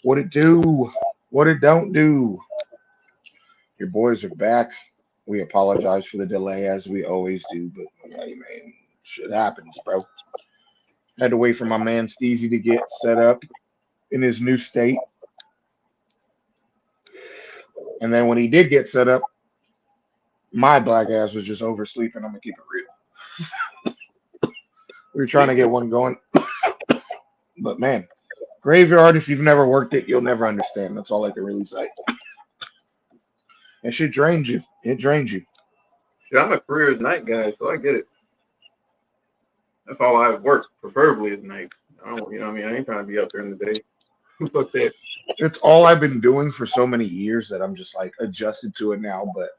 What it do? What it don't do? Your boys are back. We apologize for the delay as we always do, but hey man, shit happens, bro. Had to wait for my man Steezy to get set up in his new state. And then when he did get set up, my black ass was just oversleeping. I'm gonna keep it real. We were trying to get one going, but man, graveyard. If you've never worked it, you'll never understand. That's all I can really say. It should drain you. It drains you. Shit, I'm a career night guy, so I get it. That's all I work, preferably at night. I don't, I mean, I ain't trying to be up there in the day. Fuck that. It's all I've been doing for so many years that I'm just like adjusted to it now. But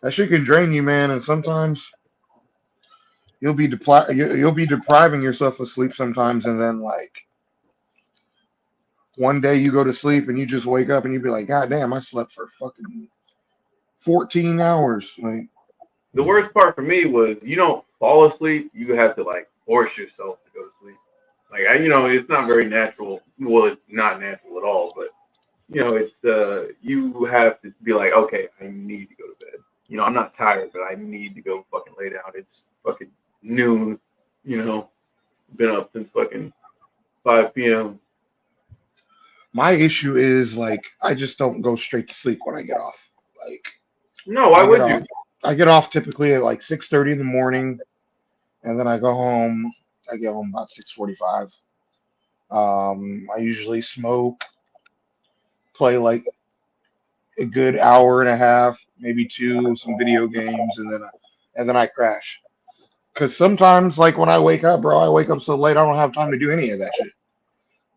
that shit can drain you, man. And sometimes you'll be depriving yourself of sleep sometimes, and then like one day you go to sleep and you just wake up and you be like, God damn, I slept for fucking 14 hours. Like, The worst part for me was you don't fall asleep. You have to like force yourself to go to sleep. Like it's not very natural. Well, it's not natural at all. But it's you have to be like, okay, I need to go to bed. I'm not tired, but I need to go fucking lay down. It's fucking noon. Been up since fucking 5 p.m. my issue is like I just don't go straight to sleep when I get off. Like No, why I get would off you? I get off typically at like 6:30 in the morning, and then I go home. I get home about 6:45. I usually smoke, play like a good hour and a half, maybe two, some video games, and then I crash. Cause sometimes, like when I wake up, bro, I wake up so late I don't have time to do any of that shit.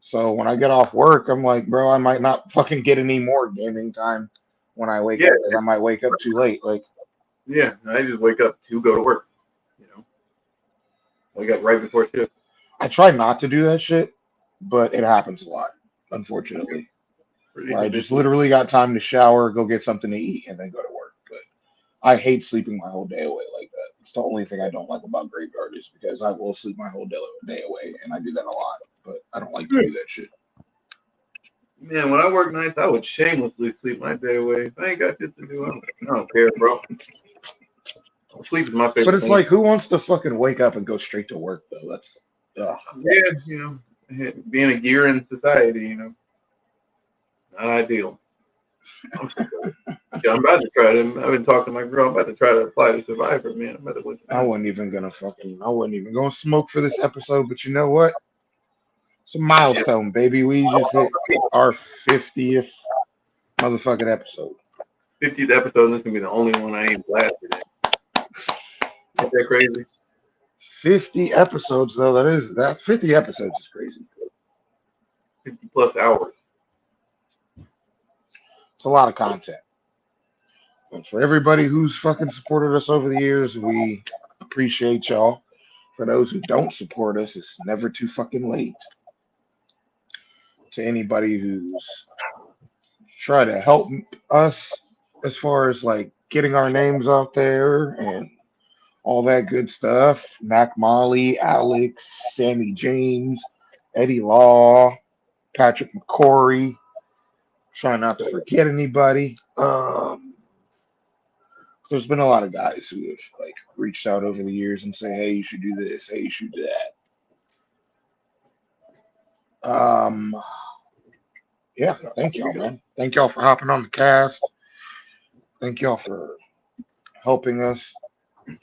So when I get off work, I'm like, bro, I might not fucking get any more gaming time when I wake Yeah, up because I might wake up too late. Like yeah. I just wake up to go to work. You know, wake up right before shift. I try not to do that shit, but it happens a lot, unfortunately. Pretty Where I just habitual. literally got time to shower, go get something to eat, and then go to work. But I hate sleeping my whole day away like that. It's the only thing I don't like about graveyard is because I will sleep my whole day away, and I do that a lot. But I don't like to do that shit. Man, when I work nights, I would shamelessly sleep my day away. If I ain't got shit to do, I don't care, bro. Sleep is my But favorite it's thing. like, who wants to fucking wake up and go straight to work though? That's ugh. Yeah, being a gear in society, not ideal. I'm, yeah, I'm about to try to. I've been talking to my girl. I'm about to try to apply to Survivor, man. I'm about to look at that. I wasn't even gonna smoke for this episode. But you know what? It's a Yeah, milestone, baby. We just hit our 50th motherfucking episode. 50th episode. This is gonna be the only one I ain't blasted in. Ain't that crazy? 50 episodes though. That 50 episodes is crazy. 50 plus hours. It's a lot of content. And for everybody who's fucking supported us over the years, we appreciate y'all. For those who don't support us, it's never too fucking late. To anybody who's tried to help us as far as like getting our names out there and all that good stuff. Mac Molly, Alex, Sammy James, Eddie Law, Patrick McCory. Try not to forget anybody. There's been a lot of guys who have like reached out over the years and say, "Hey, you should do this. Hey, you should do that." Yeah. Thank y'all, man. Thank y'all for hopping on the cast. Thank y'all for helping us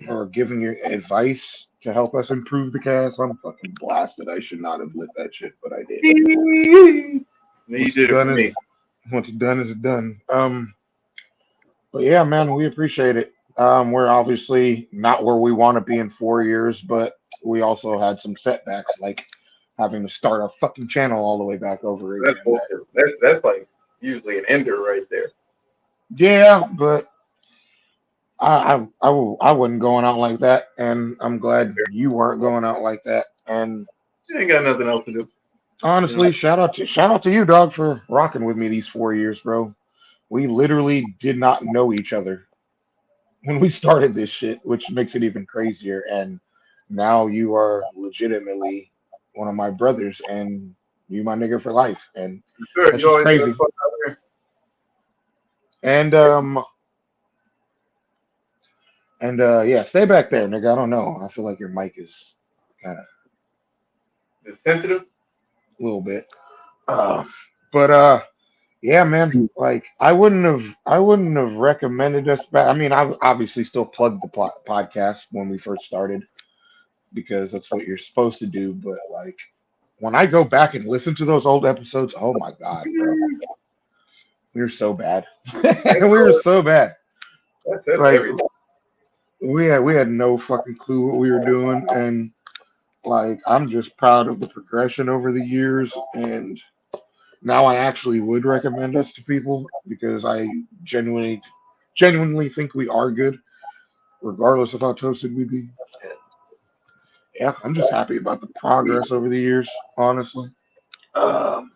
or giving your advice to help us improve the cast. I'm fucking blasted. I should not have lit that shit, but I did. You What's did it for done me. is what's done is done. But yeah, man, we appreciate it. We're obviously not where we want to be in 4 years, but we also had some setbacks, like having to start our fucking channel all the way back over That's again. That, bullshit. That's like usually an ender right there. yeah, but I wasn't going out like that, and I'm glad you weren't going out like that. And You ain't got nothing else to do. You know, honestly, shout out to you, dog, for rocking with me these 4 years, bro. We literally did not know each other when we started this shit, which makes it even crazier. And now you are legitimately one of my brothers, and You my nigga for life, and Sure, that's you just always get a crazy. fuck out here. And yeah, stay back there, nigga. I don't know. I feel like your mic is kind of It's sensitive. a little bit. Uh, but yeah, man. Like I wouldn't have recommended us back. I mean, I obviously still plugged the podcast when we first started because that's what you're supposed to do. But like when I go back and listen to those old episodes, oh my god, bro, we were so bad. We were so bad. That's Like everything. we had no fucking clue what we were doing, and like I'm just proud of the progression over the years, and now I actually would recommend us to people because I genuinely think we are good, regardless of how toasted we be. And yeah, I'm just happy about the progress over the years, honestly. Um,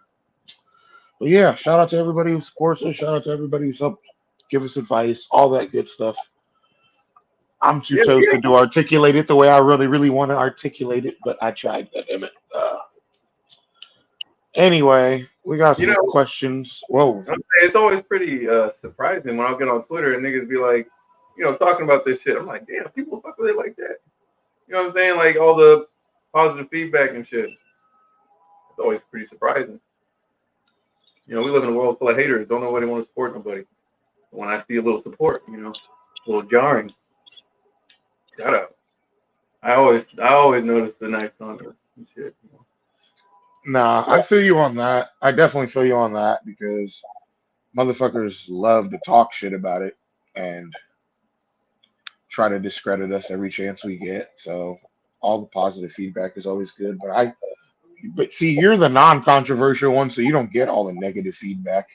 but yeah, shout out to everybody who supports us. Shout out to everybody who's helped give us advice, all that good stuff. I'm too Yeah, yeah. toasted to articulate it the way I really, really want to articulate it, but I tried. Goddammit. Anyway, we got You some know, questions. Whoa. it's always pretty surprising when I'll get on Twitter and niggas be like, talking about this shit. I'm like, damn, people fuck with it like that. You know what I'm saying? Like all the positive feedback and shit. It's always pretty surprising. We live in a world full of haters. Don't nobody want to support nobody. When I see a little support, a little jarring. Shout out. I always notice the nice comments and shit. Nah, I feel you on that. I definitely feel you on that because motherfuckers love to talk shit about it and try to discredit us every chance we get. So all the positive feedback is always good. But see, you're the non-controversial one, so you don't get all the negative feedback.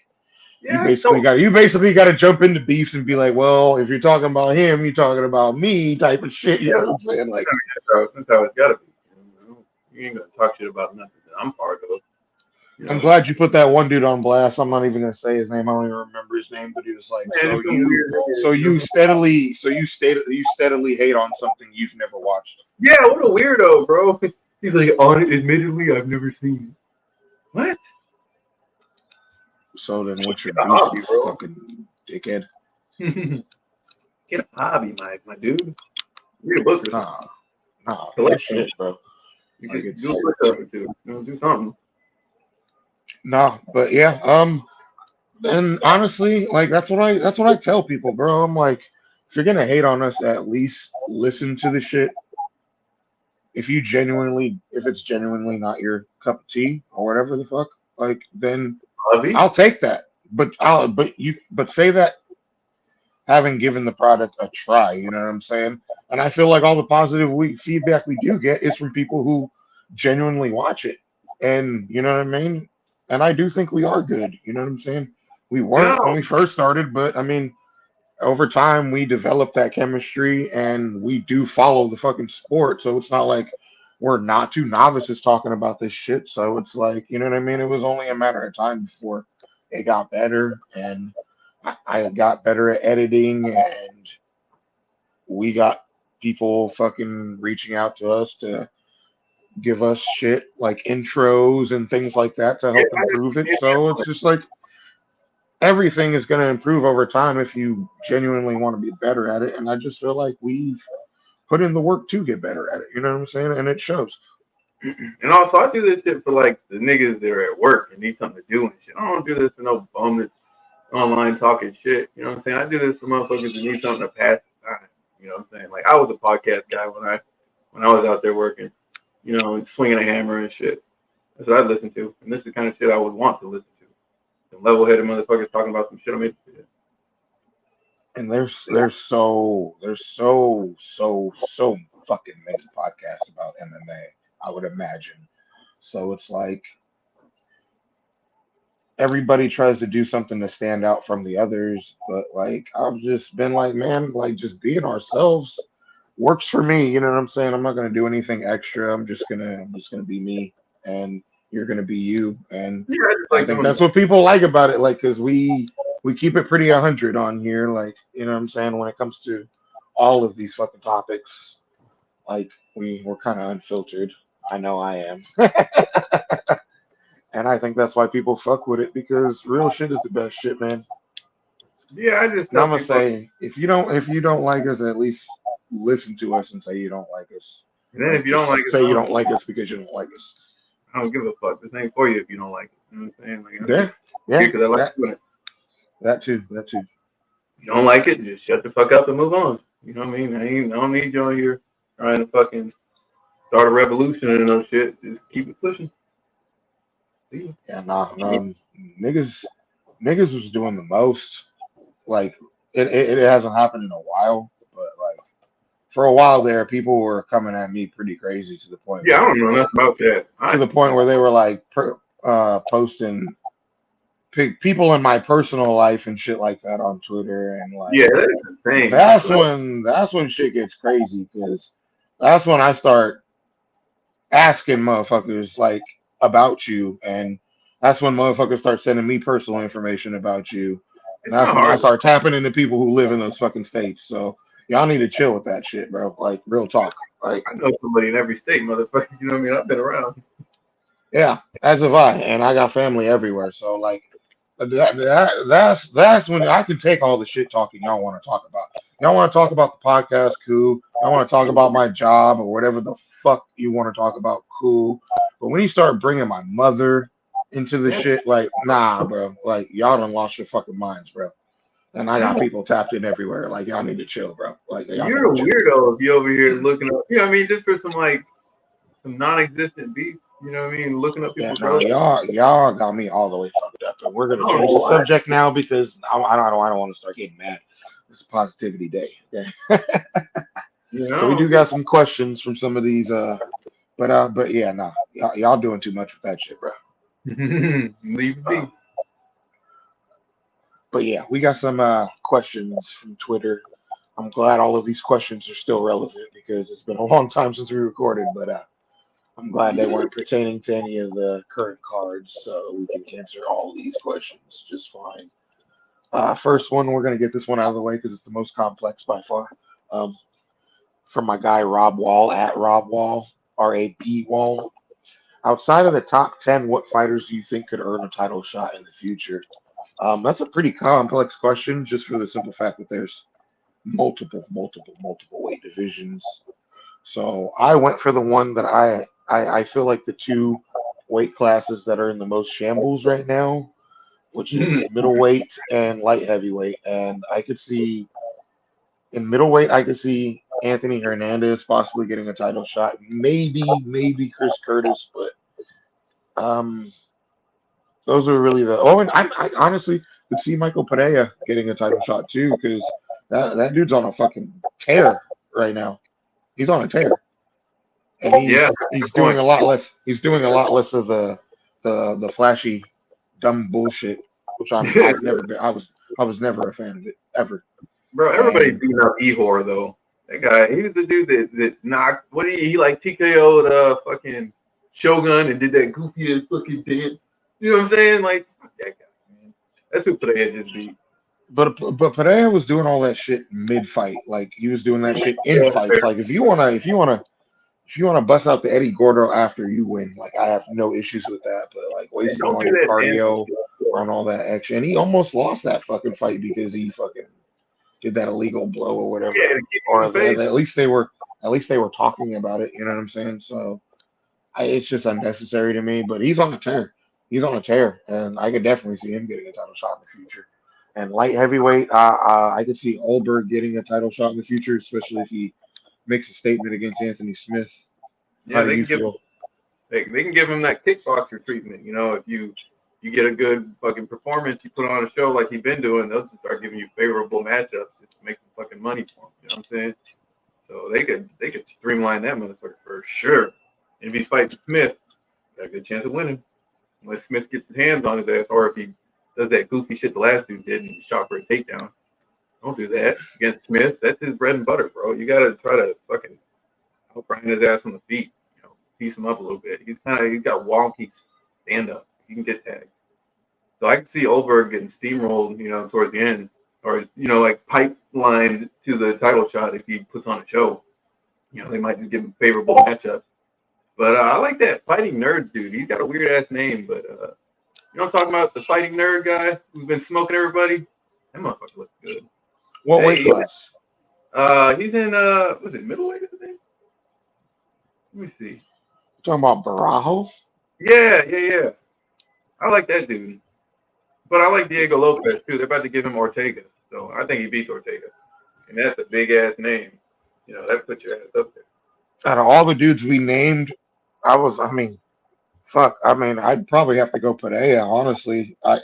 You Yeah, basically got you basically got to jump into beefs and be like, well, if you're talking about him, you're talking about me, type of shit. You yeah. know what I'm saying? Like, That's how it's gotta be. You ain't gonna talk shit about nothing that I'm part of. You I'm know, glad you put that one dude on blast. I'm not even gonna say his name. I don't even remember his name, but he was like, man, it's some weird you steadily hate on something you've never watched. Yeah, what a weirdo, bro. He's like, admittedly, I've never seen it. What? So then, what's your Get a beef, you hobby, bro. fucking dickhead? Get a hobby, my dude. Read a book or something. Nah, nah, no Collect something. shit, bro. You Like could do a it's book or two. Do something. nah, but yeah, and honestly, like that's what I tell people, bro. I'm like, if you're gonna hate on us, at least listen to the shit. If it's genuinely not your cup of tea or whatever the fuck, like then Hobby? I'll take that. But say that having given the product a try, you know what I'm saying? And I feel like all the positive feedback we do get is from people who genuinely watch it, and you know what I mean. And I do think we are good. You know what I'm saying? We weren't when No. we first started, but I mean, over time we developed that chemistry, and we do follow the fucking sport. So it's not like we're not two novices talking about this shit. So it's like, you know what I mean? It was only a matter of time before it got better, and I got better at editing, and we got people fucking reaching out to us to give us shit like intros and things like that to Yeah, help improve it. So it's just like everything is going to improve over time if you genuinely want to be better at it. And I just feel like we've put in the work to get better at it. You know what I'm saying? And it shows. And also, I do this shit for like the niggas that are at work and need something to do and shit. I don't do this for no bum that's online talking shit. You know what I'm saying? I do this for motherfuckers that need something to pass the time. You know what I'm saying? Like I was a podcast guy when I was out there working. And swinging a hammer and shit. That's what I listen to, and this is the kind of shit I would want to listen to. Some level-headed motherfuckers talking about some shit I'm interested in. And there's so fucking many podcasts about MMA, I would imagine. So it's like everybody tries to do something to stand out from the others, but like I've just been like, man, like just being ourselves works for me. You know what I'm saying? I'm not gonna do anything extra. I'm just gonna be me, and you're gonna be you. And Yeah, I just I like think doing that's that. what people like about it, like, cause we keep it pretty 100 on here, like, you know what I'm saying, when it comes to all of these fucking topics. Like we're kind of unfiltered. I know I am. I think that's why people fuck with it because real shit is the best shit, man. Yeah, I just And tell I'm gonna people, say if you don't like us, at least listen to us and say you don't like us. and then Like if you don't like just it, say you don't like us because you don't like us. I don't give a fuck. This ain't for you if you don't like it. You know what I'm saying? Like, I'm Yeah, just here yeah, because I like that doing it. that too, that too. If you don't like it, just shut the fuck up and move on. You know what I mean? I don't need you on here trying to fucking start a revolution and no shit. Just keep it pushing. See? Yeah, nah, niggas, niggas was doing the most. Like it hasn't happened in a while, but like for a while there, people were coming at me pretty crazy to the point Yeah, I where don't know nothing about that. they were like posting people in my personal life and shit like that on Twitter and Yeah, like that's insane. that's when shit gets crazy because that's when I start asking motherfuckers like about you, and that's when motherfuckers start sending me personal information about you, and It's that's not when I hard. start tapping into people who live in those fucking states. So y'all need to chill with that shit, bro. Like real talk. Like I know somebody in every state, motherfucker. You know what I mean? I've been around. yeah, as have I, and I got family everywhere. So like that's when I can take all the shit talking y'all want to talk about. Y'all want to talk about the podcast, cool. Y'all want to talk about my job or whatever the fuck you want to talk about, cool. But when you start bringing my mother into the Yeah, shit, like, nah, bro. Like, y'all done lost your fucking minds, bro. And I got no. people tapped in everywhere. Like, y'all need to chill, bro. Like, y'all need You're to a chill. weirdo if you over here looking up. You know what I mean? Just for some non-existent beef. You know what I mean? Looking up Yeah, people's no, relatives. y'all got me all the way fucked up, and we're gonna Oh, change the what? subject now because I don't want to start getting mad. It's positivity day. Okay, You so we know? do got some questions from some of these, but yeah, nah, y'all doing too much with that shit, bro. Leave it Uh, be. but yeah, we got some questions from Twitter. I'm glad all of these questions are still relevant because it's been a long time since we recorded, but I'm glad they weren't pertaining to any of the current cards, so we can answer all these questions just fine. First one, we're going to get this one out of the way because it's the most complex by far. Um, from my guy Rob Wall at Rob Wall, RAB Wall. Outside of the top 10, what fighters do you think could earn a title shot in the future? That's a pretty complex question just for the simple fact that there's multiple weight divisions. So I went for the one that I feel like the two weight classes that are in the most shambles right now, which is middleweight and light heavyweight. And I could see in middleweight, I could see Anthony Hernandez possibly getting a title shot. Maybe Chris Curtis, but um, those are really the. Oh, and I honestly could see Michael Pereira getting a title shot too, because that dude's on a fucking tear right now. He's on a tear, and Yeah, he's good doing point. a lot less. He's doing a lot less of the flashy, dumb bullshit, which I've never been. I was never a fan of it ever. Bro, everybody And beating up Ehor though. That guy, he was the dude that knocked. What he like TKO'd fucking Shogun and did that goofy ass fucking dance. You know what I'm saying? Like fuck that guy, man. That's who Pereira just beat. but Pereira was doing all that shit mid fight. Like he was doing that shit in Yeah, fights. Like if you wanna bust out the Eddie Gordo after you win, like I have no issues with that. But like man, wasting don't all do your that dancing cardio shit. on all that action, and he almost lost that fucking fight because he fucking did that illegal blow or Yeah, whatever. to keep him Or in the face. at least they were talking about it. You know what I'm saying? So it's just unnecessary to me. But he's on a tear. He's on a tear, and I could definitely see him getting a title shot in the future. And light heavyweight, I could see Olberg getting a title shot in the future, especially if he makes a statement against Anthony Smith. How Yeah, do they you can give feel? they can give him that kickboxer treatment. You know, if you get a good fucking performance, you put on a show like you've been doing, they'll just start giving you favorable matchups just to make some fucking money for them. You know what I'm saying? So they could streamline that motherfucker for sure. And if he's fighting Smith, got a good chance of winning. Unless Smith gets his hands on his ass, or if he does that goofy shit the last dude did and shot for a takedown. Don't do that against Smith. That's his bread and butter, bro. You gotta try to fucking outgrind his ass on the feet. You know, piece him up a little bit. He's got wonky stand up. He can get tagged. So I can see Olberg getting steamrolled, you know, towards the end, or like pipelined to the title shot if he puts on a show. You know, they might just give him favorable matchups. But I like that Fighting Nerd dude. He's got a weird ass name, but you know what I'm talking about? The Fighting Nerd guy who's been smoking everybody? That motherfucker looks good. What weight class? He's in was it middleweight, I think? Let me see. Talking about Barajo? Yeah. I like that dude. But I like Diego Lopez too. They're about to give him Ortega. So I think he beats Ortega. And that's a big ass name. You know, that puts your ass up there. Out of all the dudes we named, fuck. I'd probably have to go Padilla, honestly. Out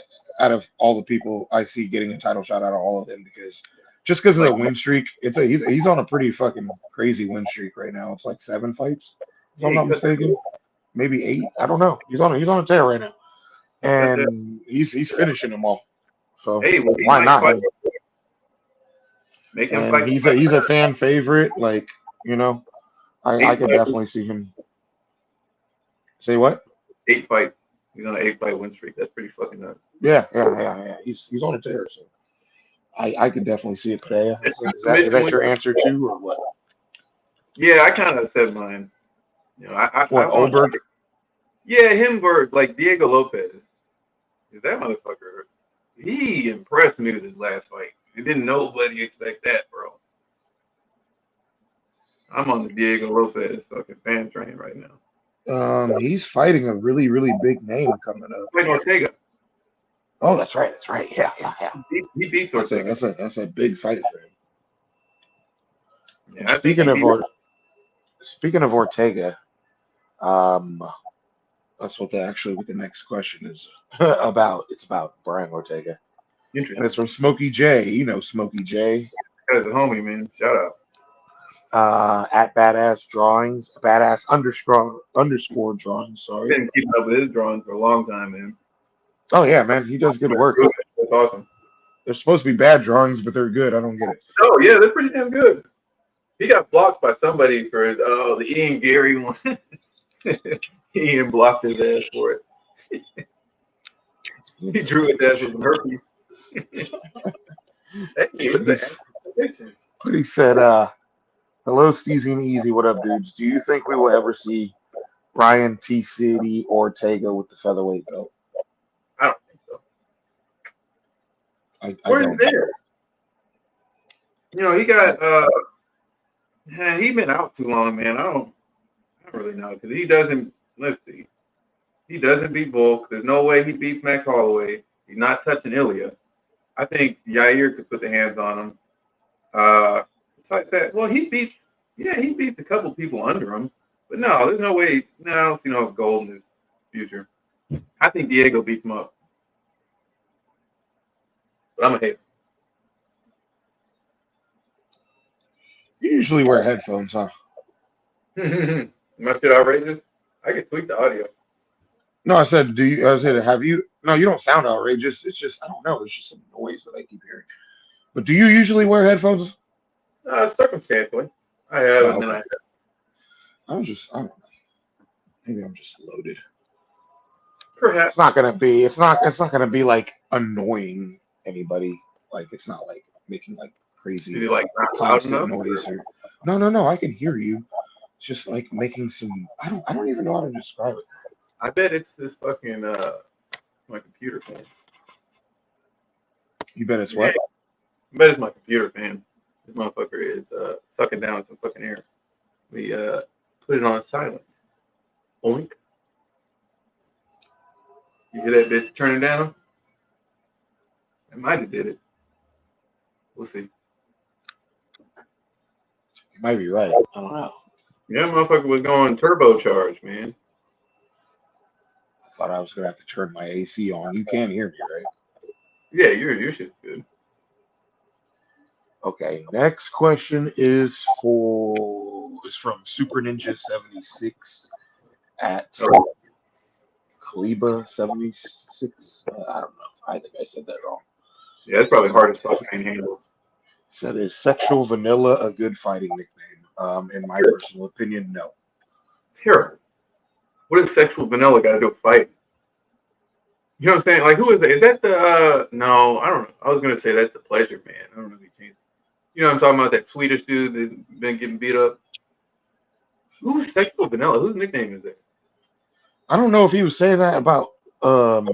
of all the people I see getting a title shot out of all of them, because of Like the win streak, he's on a pretty fucking crazy win streak right now. It's like 7 fights, if yeah, I'm he not cut that mistaken. Maybe 8. I don't know. He's on a tear right now, he cut that. and he's finishing them all. So Hey, well he why might not fight him? make him And fight he's a fan favorite. Like, you know, I eight could fights. definitely see him. Say what? 8 fights. He's on an 8 fight win streak. That's pretty fucking nuts. Yeah. He's on a tear. So I could definitely see it Padilla. Is Submission that win. your answer too, or what? Yeah, I kind of said mine. You know, I What, want Oberg? yeah him or like Diego Lopez. 'Cause that motherfucker, he impressed me with his last fight. Didn't nobody expect that, bro. I'm on the Diego Lopez fucking fan train right now. He's fighting a really, really big name coming up. Wait, Ortega. Oh, that's right. That's right. Yeah. He beats That's a Ortega. that's a big fight for him. Yeah, And I think he beat. speaking of Ortega, um, that's what the next question is about. It's about Brian Ortega, and Interesting. it's from Smokey J. You know Smokey J. That's a homie, man. Shout out. At Badass Drawings, Badass underscore drawings. Sorry. Been keeping up with his drawings for a long time, man. Oh yeah, man, he does good work. That's awesome. They're supposed to be bad drawings, but they're good. I don't get it. Oh yeah, they're pretty damn good. He got blocked by somebody for the Ian Gary one. Ian blocked his ass for it. He drew his ass with some herpes. Hey, look at that. But he said, hello, Steezy and Easy. What up, dudes? Do you think we will ever see Brian T. City Ortega with the featherweight belt? I don't think so. I Where's don't. there? You know, he got he been out too long, man. I don't really know because he doesn't. Let's see, he doesn't beat Volk. There's no way he beats Max Holloway. He's not touching Ilya. I think Yair could put the hands on him. Besides that, well, he beats a couple people under him, but no, there's no way. No, I don't see no gold in his future. I think Diego beats him up, but I'm a hater. You usually wear headphones, huh? My shit outrageous. I can tweak the audio. No, I said, have you? No, you don't sound outrageous. It's just, I don't know. It's just some noise that I keep hearing. But do you usually wear headphones? Circumstantially, I have, Oh, and then okay. I don't know. Maybe I'm just loaded. perhaps It's not gonna be like annoying anybody. Like it's not like making like crazy is it like not loud constant enough? noise or no, I can hear you. It's just like making some I don't even know how to describe it. I bet it's this fucking my computer fan. You bet it's Yeah, what? I bet it's my computer fan. This motherfucker is sucking down some fucking air. We put it on silent. Oink. You hear that bitch turning down? I might have did it. We'll see. You might be right. I don't know. Yeah, motherfucker was going turbocharged, man. I thought I was gonna have to turn my AC on. You can't hear me, right? Yeah, your shit's good. Okay, next question is from Super Ninja 76 at Oh, Kaliba 76. I don't know. I think I said that wrong. yeah, it's probably hard as fucking handle. Said, is sexual vanilla a good fighting nickname? In my personal opinion, no. Terrible. What does sexual vanilla got to do with fighting? You know what I'm saying? Like, who is that? Is that the, no, I don't know. I was going to say that's the pleasure man. I don't know if he changed. You know what I'm talking about? That Swedish dude that's been getting beat up? Who's Sexual Vanilla? Whose nickname is it? I don't know if he was saying that about Well,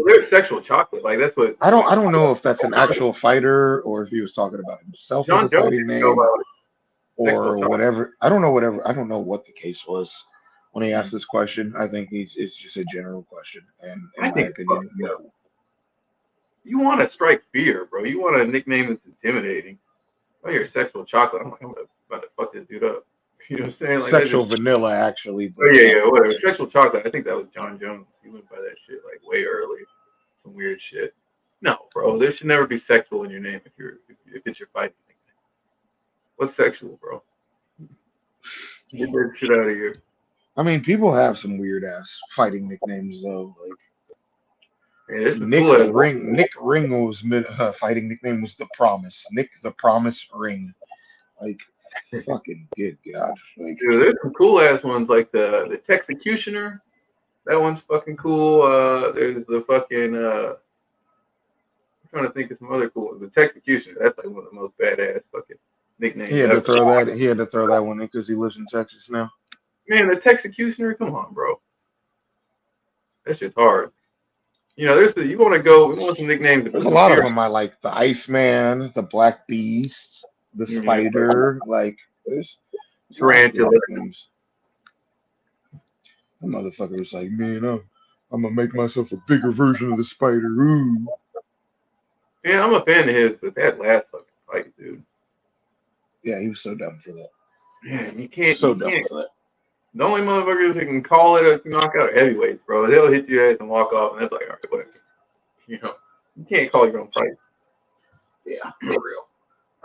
there's Sexual Chocolate. Like that's what I don't know if that's an actual fighter or if he was talking about himself as a John Jones fighting used to go name by Sexual or Chocolate. whatever. I don't know what the case was when he asked this question. I think it's just a general question, and in I my think it's opinion, fucking good. no. You want to strike fear, bro. You want a nickname that's intimidating. Oh, you're Sexual Chocolate. I'm like, about to fuck this dude up. You know what I'm saying? Like that Sexual just. vanilla, actually, Oh but yeah, whatever. Sexual Chocolate. I think that was John Jones. He went by that shit like way early. Some weird shit. No, bro. There should never be sexual in your name if it's your fighting nickname. What's sexual, bro? Get that shit out of here. I mean, people have some weird ass fighting nicknames though. Like Yeah, this is cool as Nick Ring was fighting nickname was the Promise. Nick the Promise Ring. Like fucking good God. Like dude, there's some cool ass ones like the Texecutioner. That one's fucking cool. There's the fucking I'm trying to think of some other cool ones. The Texecutioner. That's like one of the most badass fucking he nicknames had to ever. throw that. He had to throw that one in because he lives in Texas now. Man, the Texecutioner. Come on, bro. That shit's hard. You know, you want to go. We want some nicknames to put There's a some lot of fear. them I like. The Iceman, the Black Beast, the Spider. Like there's a lot of good Tarantula. nicknames. That motherfucker was like, man, I'm gonna make myself a bigger version of the Spider. Ooh. Man, I'm a fan of his, but that last fucking fight, dude. Yeah, he was so dumb for that. Man, So you dumb can't. for that. The only motherfuckers that can call it a knockout are heavyweights, bro. They'll hit your ass and walk off, and that's like, all right, whatever. You know, you can't call your own fight. Yeah, for real.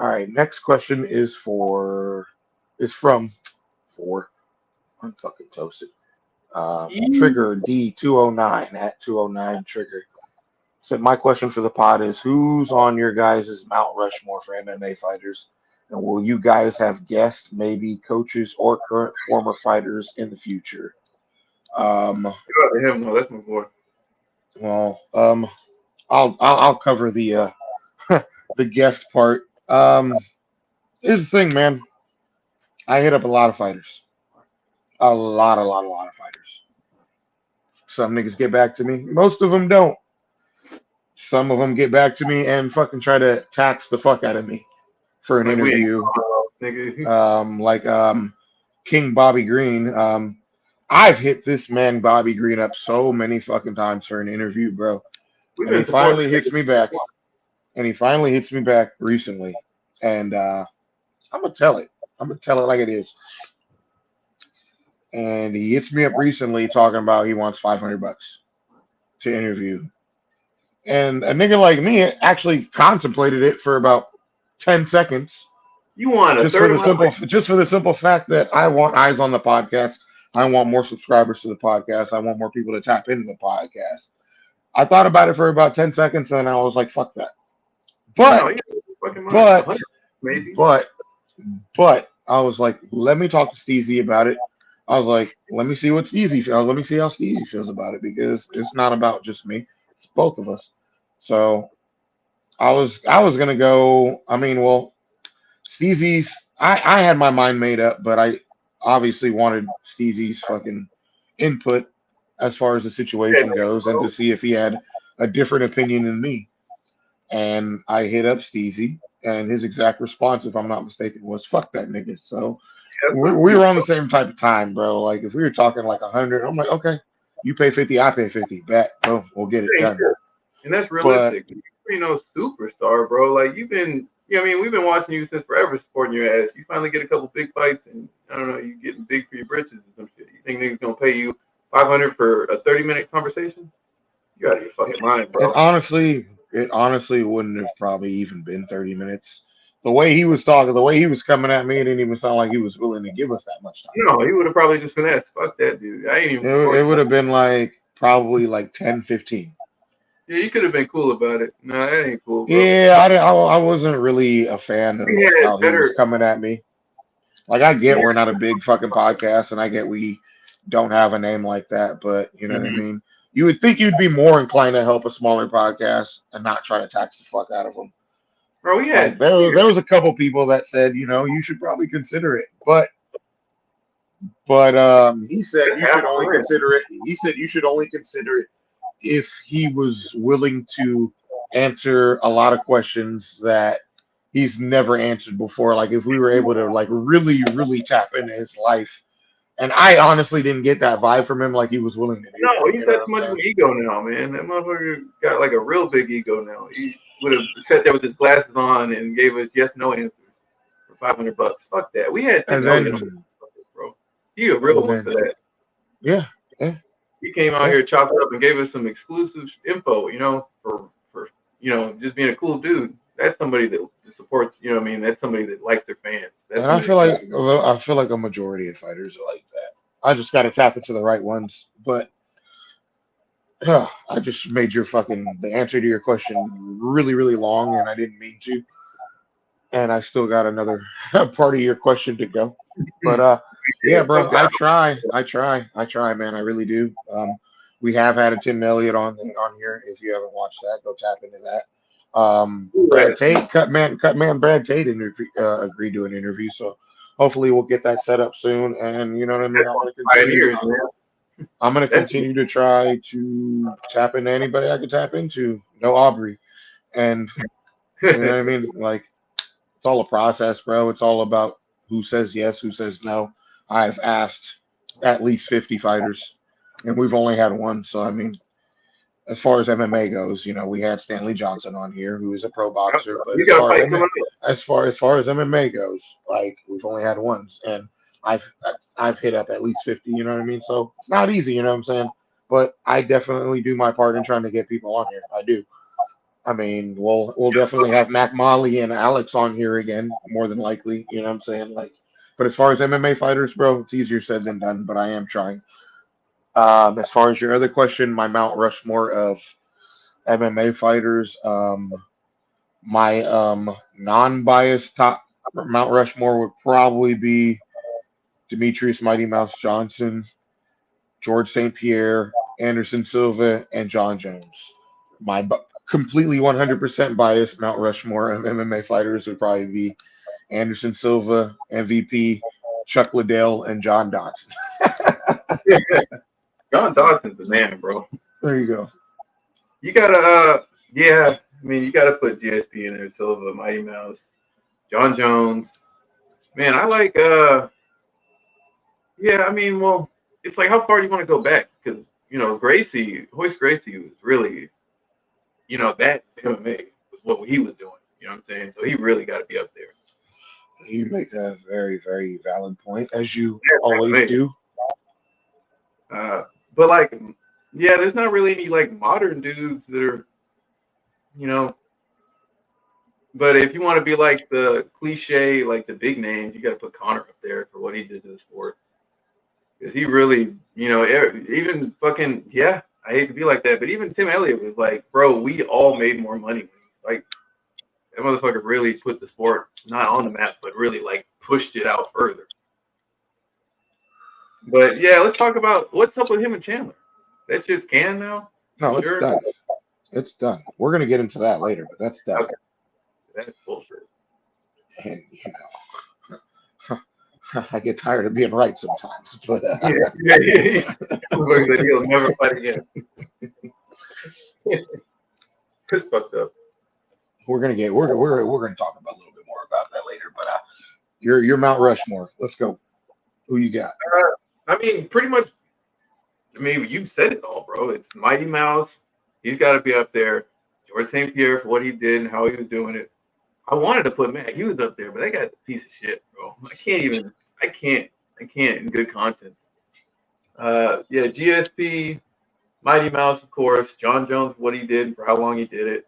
All right, next question is from I'm fucking toasted. Trigger D209 at 209 Trigger. So my question for the pod is who's on your guys' Mount Rushmore for MMA fighters? And will you guys have guests, maybe coaches or current former fighters in the future? Shout out to him, no, that's my boy. Well, I'll cover the the guest part. Here's the thing, man. I hit up a lot of fighters. A lot of fighters. Some niggas get back to me. Most of them don't. Some of them get back to me and fucking try to tax the fuck out of me for an Like we ain't interview. nigga. King Bobby Green. I've hit this man Bobby Green up so many fucking times for an interview, bro. We've And he been supporting finally hits me back. And he finally hits me back recently. And I'm gonna tell it. I'm gonna tell it like it is. And he hits me up recently talking about he wants $500 to interview. And a nigga like me actually contemplated it for about 10 seconds You want a just for third of the my simple life? just for the simple fact that I want eyes on the podcast. I want more subscribers to the podcast. I want more people to tap into the podcast. I thought about it for about 10 seconds and I was like, fuck that. No, But you fucking mind. but 100 maybe. but but I was like, let me talk to Steezy about it. I was like, let me see what Steezy feels. Let me see how Steezy feels about it because it's not about just me. It's both of us. So I was gonna go. I mean, well, Steezy's. I had my mind made up, but I obviously wanted Steezy's fucking input as far as the Yeah, situation goes, and to see if he had a different opinion than me. And I hit up Steezy, and his exact response, if I'm not mistaken, was "fuck that nigga." So that's what we were on the same type of time, bro. Like if we were talking like 100, I'm like, okay, you pay 50, I pay 50, bet, boom, we'll get it done. and that's But realistic. You're no superstar, bro. Like you've been, I mean, we've been watching you since forever, supporting your ass. You finally get a couple big fights, and I don't know, you getting big for your britches or some shit. You think niggas gonna pay you 500 for a 30-minute conversation? You out of your fucking mind, it bro. honestly wouldn't have probably even been 30 minutes. The way he was talking, the way he was coming at me, it didn't even sound like he was willing to give us that much time. No, he would have probably just finessed. Fuck that dude. I ain't even It supporting. would have been like probably like 10, 15. Yeah, you could have been cool about it. No, that ain't cool, bro. Yeah, I wasn't really a fan of He had how he was better. coming at me. Like, I get Yeah. we're not a big fucking podcast, and I get we don't have a name like that, but you know what I Mhm. mean? You would think you'd be more inclined to help a smaller podcast and not try to tax the fuck out of them. Bro, we Like, had. there was a couple people that said, you know, you should probably consider it. But But he said That's you half should a only win. consider it. He said you should only consider it if he was willing to answer a lot of questions that he's never answered before. Like if we were able to like really, really tap into his life. And I honestly didn't get that vibe from him, like he was willing to do No, that. he's You know got what too I'm much of saying? an ego now, man. That motherfucker got like a real big ego now. He would have sat there with his glasses on and gave us yes no answers for $500. Fuck that. We had And 10 million on then, this, bro. He a real and one for then, that. yeah, yeah, He came out yeah. here, chopped up, and gave us some exclusive info. For just being a cool dude. That's somebody that supports. You know what I mean? That's somebody that likes their fans. That's And I somebody feel that like cares. well, I feel like a majority of fighters are like that. I just got to tap into the right ones. But I just made the answer to your question really, really long, and I didn't mean to. And I still got another part of your question to go. But yeah, Yeah, bro, fuck that. I try, man. I really do. We have had a Tim Elliott on here. If you haven't watched that, go tap into that. Brad Right. Tate, cut man, Brad Tate agreed to an interview, so hopefully we'll get that set up soon. And you know what I mean. That's one of the pioneers, man. I'm gonna That's continue to try to tap into anybody I can tap into. No Aubrey, and you know what I mean. Like it's all a process, bro. It's all about who says yes, who says no. I've asked at least 50 fighters, and we've only had one. So I mean, as far as MMA goes, we had Stanley Johnson on here, who is a pro boxer. But you got a fight coming up. as far as MMA goes, like we've only had ones, and I've I've hit up at least 50. You know what I mean? So it's not easy. You know what I'm saying? But I definitely do my part in trying to get people on here. I do. I mean, we'll definitely have Mac Molly and Alex on here again, more than likely. You know what I'm saying? Like, but as far as MMA fighters, bro, it's easier said than done. But I am trying. As far as your other question, my Mount Rushmore of MMA fighters, my non-biased top Mount Rushmore would probably be Demetrius Mighty Mouse Johnson, George St. Pierre, Anderson Silva, and John Jones. My completely 100% biased Mount Rushmore of MMA fighters would probably be Anderson Silva, MVP, Chuck Liddell, and John Dodson. John Dodson's the man, bro. There you go. You gotta, yeah. I mean, you gotta put GSP in there. Silva, Mighty Mouse, John Jones. Man, I like, yeah. I mean, well, it's like how far do you want to go back? Because Hoist Gracie was really, that MMA was what he was doing. You know what I'm saying? So he really got to be up there. You make a very, very valid point, as you Yeah, always MMA. do. But like, yeah, there's not really any like modern dudes that are, you know. But if you want to be like the cliche, like the big names, you got to put Conor up there for what he did to the sport. Because he really, even fucking, yeah, I hate to be like that, but even Tim Elliott was like, bro, we all made more money. Like, that motherfucker really put the sport not on the map, but really like pushed it out further. But yeah, let's talk about what's up with him and Chandler. That just can now? No, it's Sure. done. It's done. We're gonna get into that later, but that's done. Okay. That's bullshit. And I get tired of being right sometimes. But Yeah. He'll never fight again. It's fucked up. we're gonna talk about a little bit more about that later. But you're Mount Rushmore. Let's go. Who you got? I mean, pretty much. I mean, you said it all, bro. It's Mighty Mouse. He's got to be up there. George St. Pierre for what he did and how he was doing it. I wanted to put Matt Hughes up there, but that guy's a piece of shit, bro. I can't in good conscience. Yeah, GSP, Mighty Mouse, of course. John Jones, what he did, for how long he did it.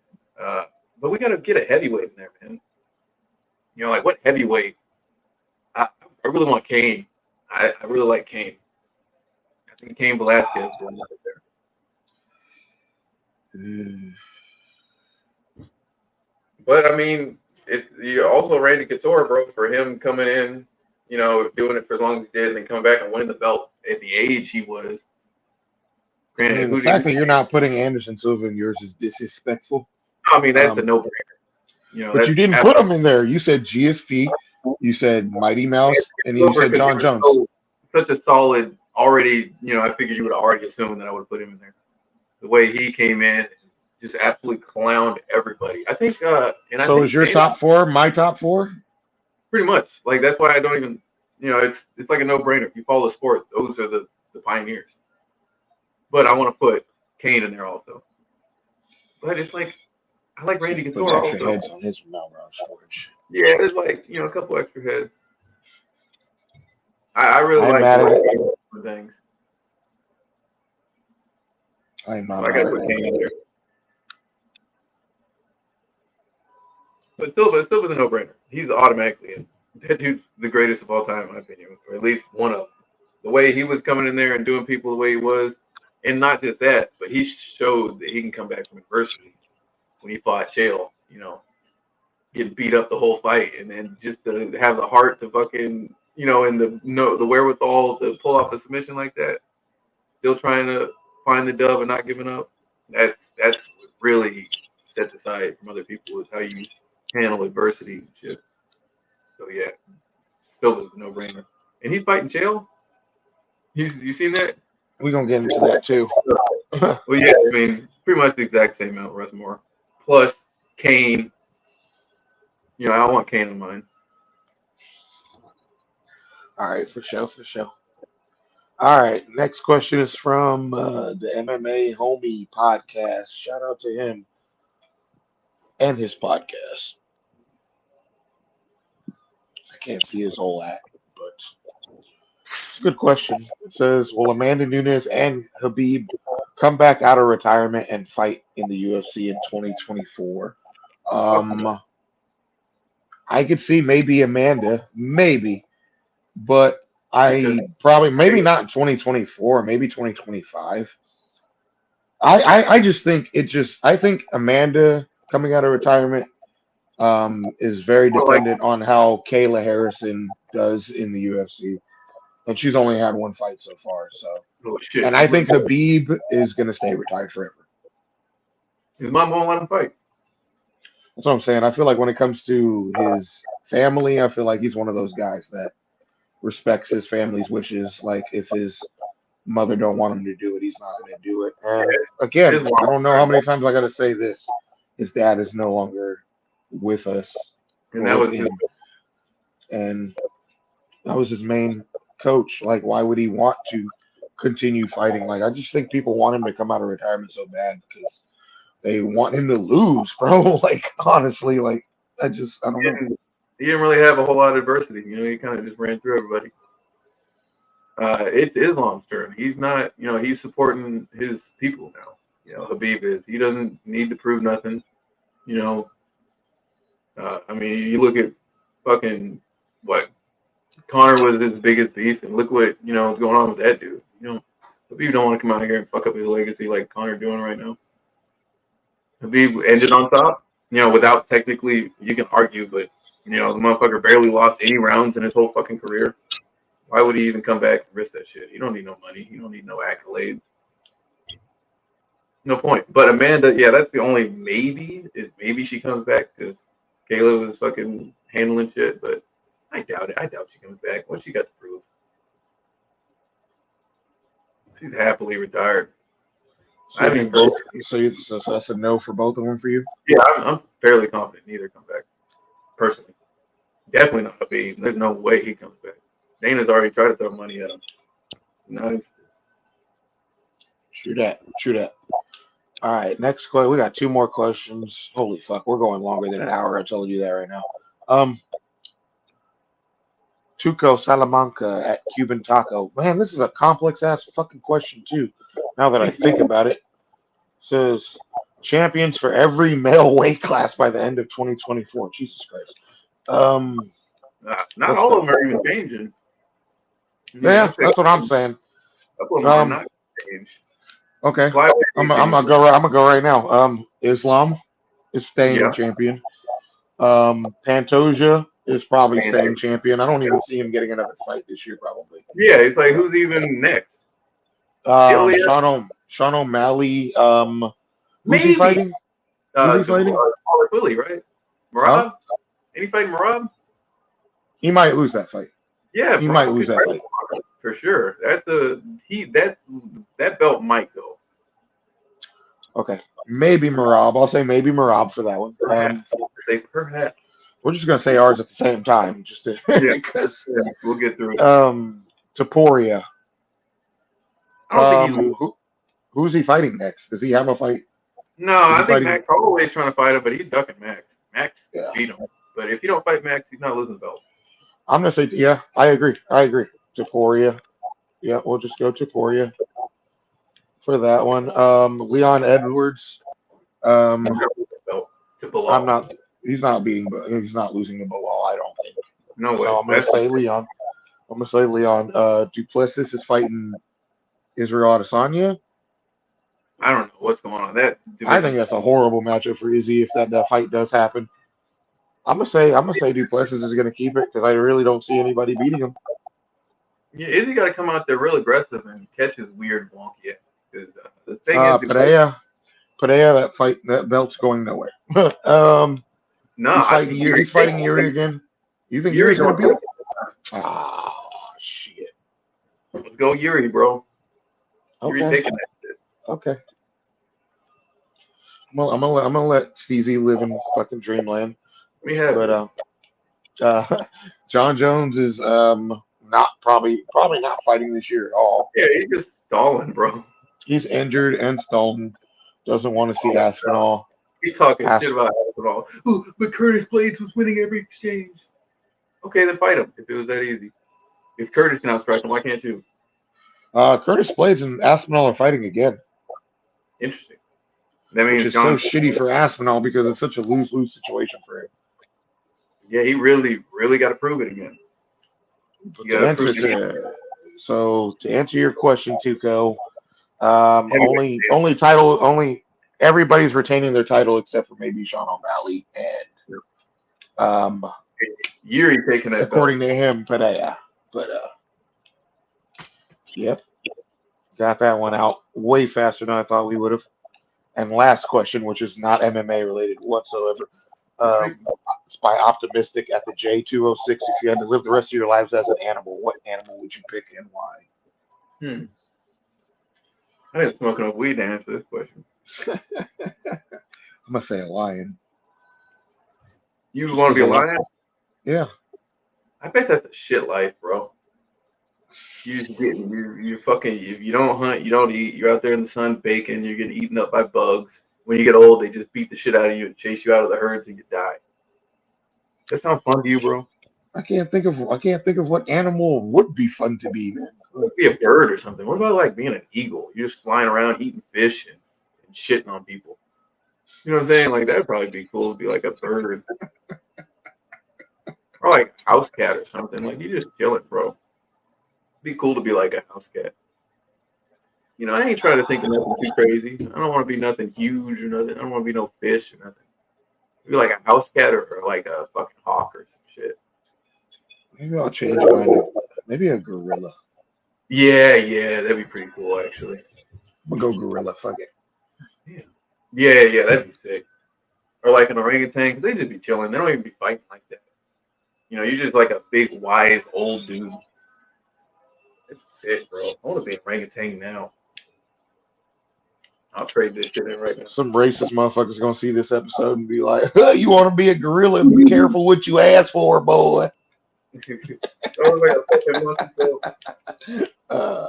But we got to get a heavyweight in there, man. Like what heavyweight? I really want Kane. I really like Kane. I think Kane Velasquez is up there. But I mean, you also Randy Couture, bro, for him coming in, doing it for as long as he did, and then coming back and winning the belt at the age he was. I Granted, mean, the fact that you're not putting Anderson Silva in yours is disrespectful. I mean, that's a no-brainer. But you That's didn't put him in there. You said GSP, you said Mighty Mouse, and you said John Jones. such a solid. Already, I figured you would already assume that I would have put him in there. The way he came in, just absolutely clowned everybody. I think, and I So think is your Dana, top four my top four? pretty much. Like that's why I don't even, it's like a no-brainer. If you follow the sport, those are the pioneers. But I want to put Kane in there also. But it's like I like Randy Putting Couture extra also. heads on his Melrose Forge. Yeah, there's like a couple extra heads. I really I'm like mad the at way it. he does things. I'm not So I mad got to at put it. Kane in there. But still was a no-brainer. He's automatically in. That dude's the greatest of all time, in my opinion, or at least one of them. The way he was coming in there and doing people the way he was, and not just that, but he showed that he can come back from adversity. When he fought Chael, get beat up the whole fight, and then just to have the heart to fucking, and the wherewithal to pull off a submission like that, still trying to find the dub and not giving up. That's what really sets aside from other people is how you handle adversity and shit. So yeah, still is a no-brainer. And he's fighting Chael. You seen that? We're gonna get into that too. Well, yeah, I mean, pretty much the exact same Mount Rushmore. Plus Kane. I want Kane in mine. All right, for sure. All right, next question is from the MMA Homie podcast. Shout out to him and his podcast. I can't see his whole act, but it's a good question. It says, will Amanda Nunes and Habib come back out of retirement and fight in the UFC in 2024? I could see maybe Amanda, maybe, but Because I probably maybe not in 2024, maybe 2025. I just think I think Amanda coming out of retirement is very dependent on how Kayla Harrison does in the UFC, and she's only had one fight so far. So, oh shit. and I think Habib is going to stay retired forever. His mom won't let him fight. That's what I'm saying. I feel like when it comes to his family, I feel like he's one of those guys that respects his family's wishes. Like if his mother don't want him to do it, he's not going to do it. And again, His I mom, don't know how many times I got to say this. His dad is no longer with us, and that was his, and that was his main coach. Like, why would he want to continue fighting? Like, I just think people want him to come out of retirement so bad because they want him to lose, bro. Like, honestly, like, I don't know. he didn't really have a whole lot of adversity. He kind of just ran through everybody. It's Islam's turn. He's not, he's supporting his people now. Habib is. He doesn't need to prove nothing. I mean, you look at fucking what Conor was his biggest beef, and look what is going on with that dude. Habib don't want to come out here and fuck up his legacy like Conor doing right now. Habib ended on top. Without technically, you can argue, but the motherfucker barely lost any rounds in his whole fucking career. Why would he even come back and risk that shit? You don't need no money. You don't need no accolades. No point. But Amanda, yeah, that's the only maybe she comes back because Kayla was fucking handling shit. But I doubt it. I doubt she comes back. What she got to prove? She's happily retired. So, so that's a no for both of them for you? Yeah, I'm fairly confident neither come back. Personally, definitely not Habib. There's no way he comes back. Dana's already tried to throw money at him. Not True that. All right, next question. We got two more questions. Holy fuck, we're going longer than an hour. I told you that right now. Tuco Salamanca at Cuban Taco. Man, this is a complex ass fucking question too. Now that I think about it, says champions for every male weight class by the end of 2024. Jesus Christ. not all of them are even changing. Yeah, that's what I'm saying. A couple of them are not changed. Okay, I'm gonna go. I'm gonna go right now. Islam is staying champion. Pantoja is probably staying champion. I don't even see him getting another fight this year, probably. Yeah, it's like who's even next? Sean O'Malley. Who's he fighting? Who's he fighting? Willie, right? Marab? Ain't he fighting Marab? He might lose that fight. Yeah, he might lose that fight. for sure. That belt might go. Okay, maybe Marab. I'll say maybe Marab for that one. Perhaps. Say perhaps. We're just gonna say ours at the same time, just to Yeah, because we'll get through it. Taporia. I don't think he's. Who's he fighting next? Does he have a fight? No, Is he I think fighting? Max Holloway's trying to fight him, but he's ducking Max. Max Yeah. beat him. But if you don't fight Max, he's not losing the belt. I'm gonna say yeah. I agree. Taporia. Yeah, we'll just go Taporia for that one. Leon Edwards. He's not losing the belt to Bilal. I'm not. He's not beating, but he's not losing to Bilal. I don't think. No way. So I'm gonna say Leon. Duplessis is fighting Israel Adesanya. I don't know what's going on. That I think that's a horrible matchup for Izzy if that fight does happen. I'm gonna say Duplessis is gonna keep it because I really don't see anybody beating him. Yeah, Izzy got to come out there real aggressive and catch his weird wonky ass. Because the thing is, Pereira, that belt's going nowhere. No, he's fighting Yuri again. You think Yuri's gonna beat him? Ah, shit. Let's go Yuri, bro. Okay. Yuri taking that shit. Okay. Well, I'm gonna let Steezy live in fucking dreamland. But John Jones is not probably not fighting this year at all. Yeah, he's just stalling, bro. He's injured and stalling. Doesn't want to see Aspinall. He's talking shit about Aspinall. Ooh, but Curtis Blades was winning every exchange. Okay, then fight him if it was that easy. If Curtis can outstrike him, why can't you? Curtis Blades and Aspinall are fighting again. Interesting. That means which is so shitty for Aspinall because it's such a lose-lose situation for him. Yeah, he really, really got to prove it again. So to answer your question, Tuco, only everybody's retaining their title except for maybe Sean O'Malley and Yuri taking that according to him, Pereira. But yep, got that one out way faster than I thought we would have. And last question, which is not MMA related whatsoever. By Optimistic at the J206. If you had to live the rest of your lives as an animal, what animal would you pick and why? I didn't smoke enough weed to answer this question. I'm gonna say a lion. You want to be a lion? Yeah. I bet that's a shit life, bro. You just get you fucking if you don't hunt, you don't eat. You're out there in the sun baking. You're getting eaten up by bugs. When you get old, they just beat the shit out of you and chase you out of the herds and you die. That sounds fun to you, bro? I can't think of what animal would be fun to be, man. Be a bird or something. What about like being an eagle? You're just flying around eating fish and shitting on people. You know what I'm saying? Like that'd probably be cool to be like a bird. Or like a house cat or something. Like you just chilling, bro. It'd be cool to be like a house cat. You know, I ain't trying to think of nothing too crazy. I don't want to be nothing huge or nothing. I don't want to be no fish or nothing. Be like a house cat or like a fucking hawk or some shit. Maybe I'll change mine. Maybe a gorilla. Yeah, that'd be pretty cool actually. We'll go gorilla. Fuck it. Yeah, that'd be sick. Or like an orangutan, because they just be chilling. They don't even be fighting like that. You know, you're just like a big, wise, old dude. That's sick, bro. I want to be an orangutan now. I'll trade this shit in right now. Some racist motherfuckers gonna see this episode and be like, "You want to be a gorilla? Be careful what you ask for, boy." A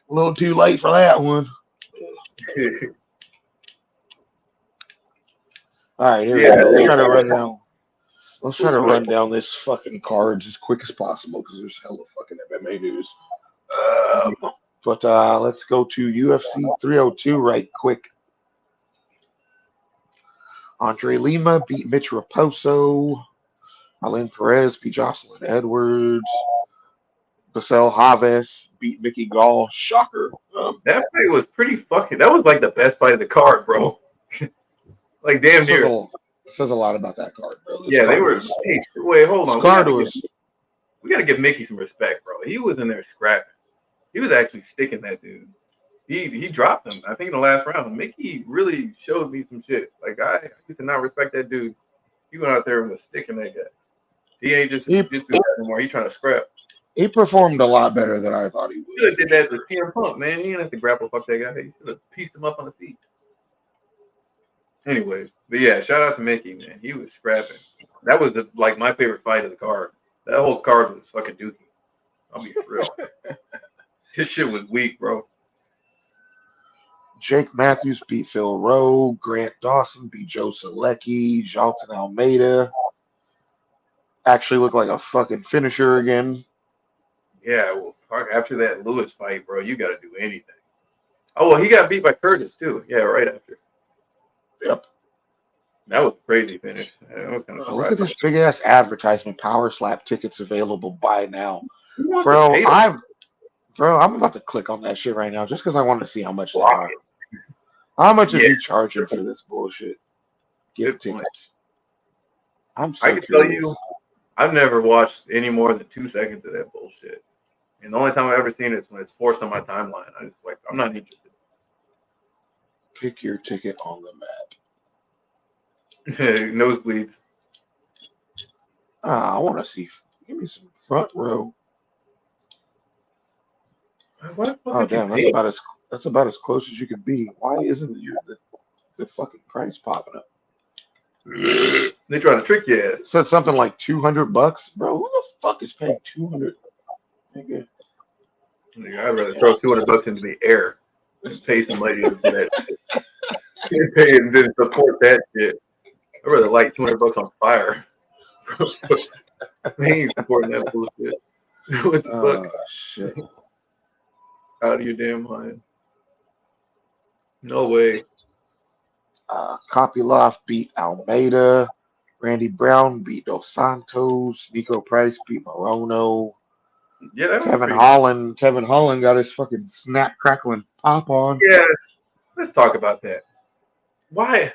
little too late for that one. All right, here we go. Let's try to run down this fucking cards as quick as possible because there's hella fucking MMA news. But let's go to UFC 302 right quick. Andre Lima beat Mitch Raposo. Alain Perez beat Jocelyn Edwards. Basel Haves beat Mickey Gall. Shocker. That fight was pretty fucking. That was like the best fight of the card, bro. Like damn near. Says a lot about that card, bro. Yeah, they were. Wait, hold on. We gotta give Mickey some respect, bro. He was in there scrapping. He was actually sticking that dude. He dropped him. I think in the last round. Mickey really showed me some shit. Like I used to not respect that dude. He went out there and was sticking that guy. He ain't just anymore. He trying to scrap. He performed a lot better than I thought he You would, should have for did that to sure. CM Punk, man. You didn't have to grapple fuck that guy. You should have pieced him up on the feet. Anyways, but yeah, shout out to Mickey, man. He was scrapping. That was like my favorite fight of the card. That whole card was fucking dookie. I'll be real. His shit was weak, bro. Jake Matthews beat Phil Rowe. Grant Dawson beat Joe Selecki. Jalton Almeida actually looked like a fucking finisher again. Yeah, well, fuck. After that Lewis fight, bro, you got to do anything. Oh well, he got beat by Curtis too. Yeah, right after. Yep. That was a crazy finish. I was kind of Look at surprised. this big ass advertisement. Power Slap tickets available. Buy now, Who wants to bro. pay to I'm about to click on that shit right now just because I want to see how much they block are. it? How much is Yeah, he charging for this bullshit? good Gift point. tickets. I'm I so can tell curious. you, I've never watched any more than 2 seconds of that bullshit. And the only time I've ever seen it is when it's forced on my timeline. I just like, I'm not interested. Pick your ticket on the map. Nosebleeds. I want to see. Give me some front row. Why the fuck Oh would you damn, pay? that's about as close as you can be. Why isn't the fucking price popping up? They trying to trick you. Said something like $200, bro. Who the fuck is paying 200? Nigga. I'd rather throw $200 into the air than pay somebody to do that shit. Pay and then support that shit. I'd rather light $200 on fire. They ain't supporting that bullshit. What the fuck? Shit. Out of your damn mind. No way. Kopylov beat Almeida. Randy Brown beat Dos Santos. Nico Price beat Morono. Yeah, that was Kevin pretty. Holland. Kevin Holland got his fucking snap, crackle, and pop on. Yeah, let's talk about that. Why?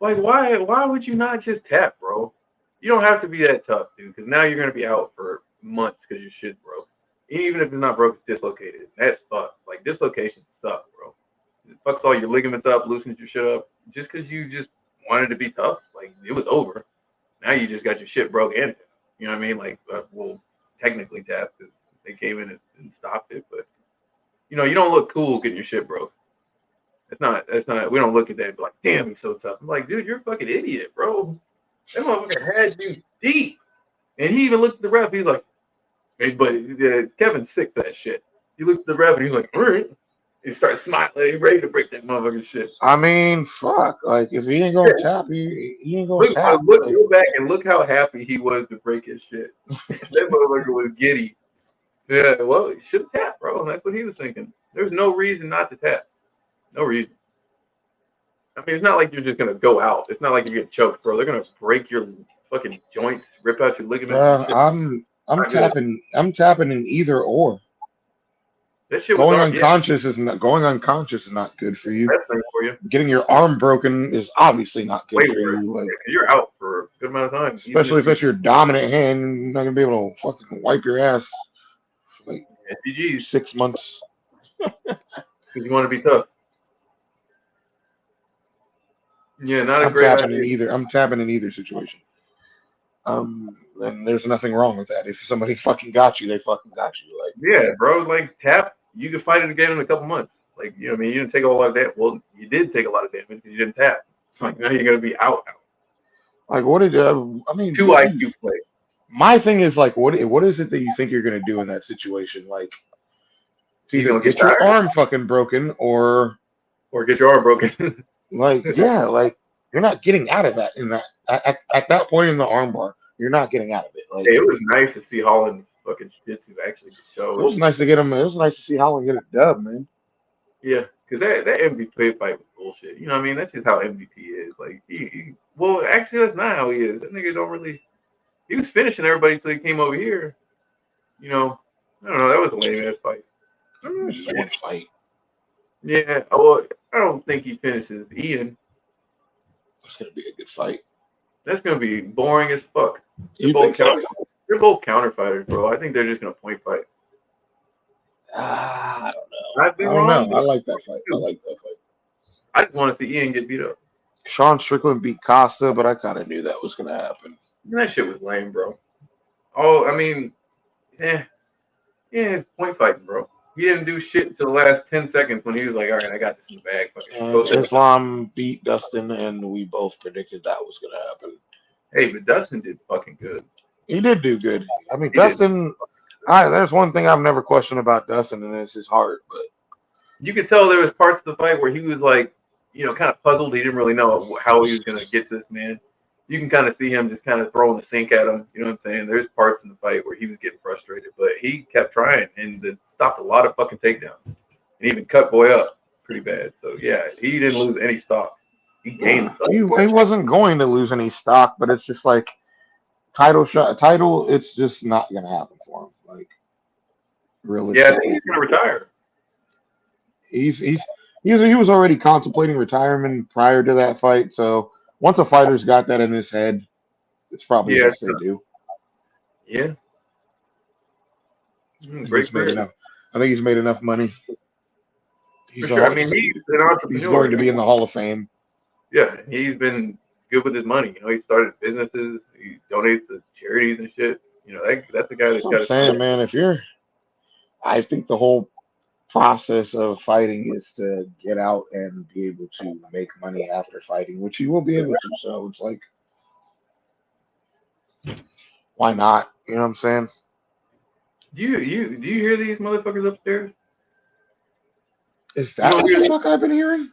Like, why would you not just tap, bro? You don't have to be that tough, dude, because now you're going to be out for months because your shit's broke. Even if it's not broke, it's dislocated. That's fucked. Like, dislocations suck, bro. It fucks all your ligaments up, loosens your shit up. Just because you just wanted to be tough, like, it was over. Now you just got your shit broke and you know what I mean? Like, well, technically tapped because they came in and stopped it, but, you don't look cool getting your shit broke. That's not, we don't look at that and be like, damn, he's so tough. I'm like, dude, you're a fucking idiot, bro. That motherfucker had you deep. And he even looked at the ref. He's like, hey, but Kevin's sick for that shit. He looked at the ref and he's like, all right. He started smiling. He's ready to break that motherfucking shit. I mean, fuck. Like, if he ain't gonna tap, he ain't gonna tap. Like, Go back and look how happy he was to break his shit. That motherfucker was giddy. Yeah, well, he should have tapped, bro. That's what he was thinking. There's no reason not to tap. No reason. I mean, it's not like you're just gonna go out. It's not like you're getting choked, bro. They're gonna break your fucking joints, rip out your ligaments and shit. I'm Not good. tapping. I'm tapping in either or. That shit was hard. Yeah, Going unconscious is not good for you. best thing for you. Getting your arm broken is obviously not good Way for worse. you. Like, Yeah, 'cause you're out for a good amount of time. Even especially if if that's your dominant hand, you're not gonna be able to fucking wipe your ass for like GG's 6 months. because you want to be tough. Yeah, not a great idea. I'm tapping in either situation. And there's nothing wrong with that. If somebody fucking got you, they fucking got you. Like, Yeah, bro. Like tap, you can fight it again in a couple months. Like you know, what I mean, you didn't take a lot of damage. Well, you did take a lot of damage because you didn't tap. Like now you're gonna be out. what did I mean? Two IQ play. My thing is like, what is it that you think you're gonna do in that situation? Like, it's He's either gonna get get your tired arm fucking broken or or get your arm broken. like, yeah, like you're not getting out of that at that point in the armbar. You're not getting out of it. Like, Hey, it was nice to see Holland's fucking jiu-jitsu actually it showed. was nice to get him. It was nice to see Holland get a dub, man. Yeah, because that MVP fight was bullshit. You know what I mean? That's just how MVP is. Like, well, actually, that's not how he is. That nigga don't really. He was finishing everybody until he came over here. You know, I don't know. That was a lame ass fight. It was just one fight. Yeah, well, I don't think he finishes Ian. It's gonna be a good fight. That's gonna be boring as fuck. You think so? They're both counter fighters, bro. I think they're just gonna point fight. I don't know. I'd be I don't wrong. know. I like that fight. I just want to see Ian get beat up. Sean Strickland beat Costa, but I kind of knew that was gonna happen. That shit was lame, bro. Oh, I mean, Yeah, it's point fighting, bro. He didn't do shit until the last 10 seconds when he was like, all right, I got this in the bag. Fucking And go sit. Islam beat Dustin, and we both predicted that was going to happen. Hey, but Dustin did fucking good. He did do good. I mean, He did. Dustin. There's one thing I've never questioned about Dustin, and it's his heart. But You could tell there was parts of the fight where he was like, kind of puzzled. He didn't really know how he was going to get to this man. You can kind of see him just kind of throwing the sink at him. You know what I'm saying? There's parts in the fight where he was getting frustrated, but he kept trying and stopped a lot of fucking takedowns. And even cut boy up pretty bad. So, yeah, he didn't lose any stock. He gained stock. he wasn't going to lose any stock, but it's just like title. It's just not going to happen for him. Like, really. Yeah, I think he's going to retire. He was already contemplating retirement prior to that fight. So once a fighter's got that in his head, it's probably best they do. Yeah. Great enough. I think he's made enough money. For sure. I mean, he's an entrepreneur. He's going to be in the Hall of Fame. Yeah, he's been good with his money. He started businesses. He donates to charities and shit. That's the guy that's got. I'm saying, man, I think the whole process of fighting is to get out and be able to make money after fighting, which you will be able to. So it's like, why not? You know what I'm saying? Do you hear these motherfuckers upstairs? Is that what the fuck I've been hearing?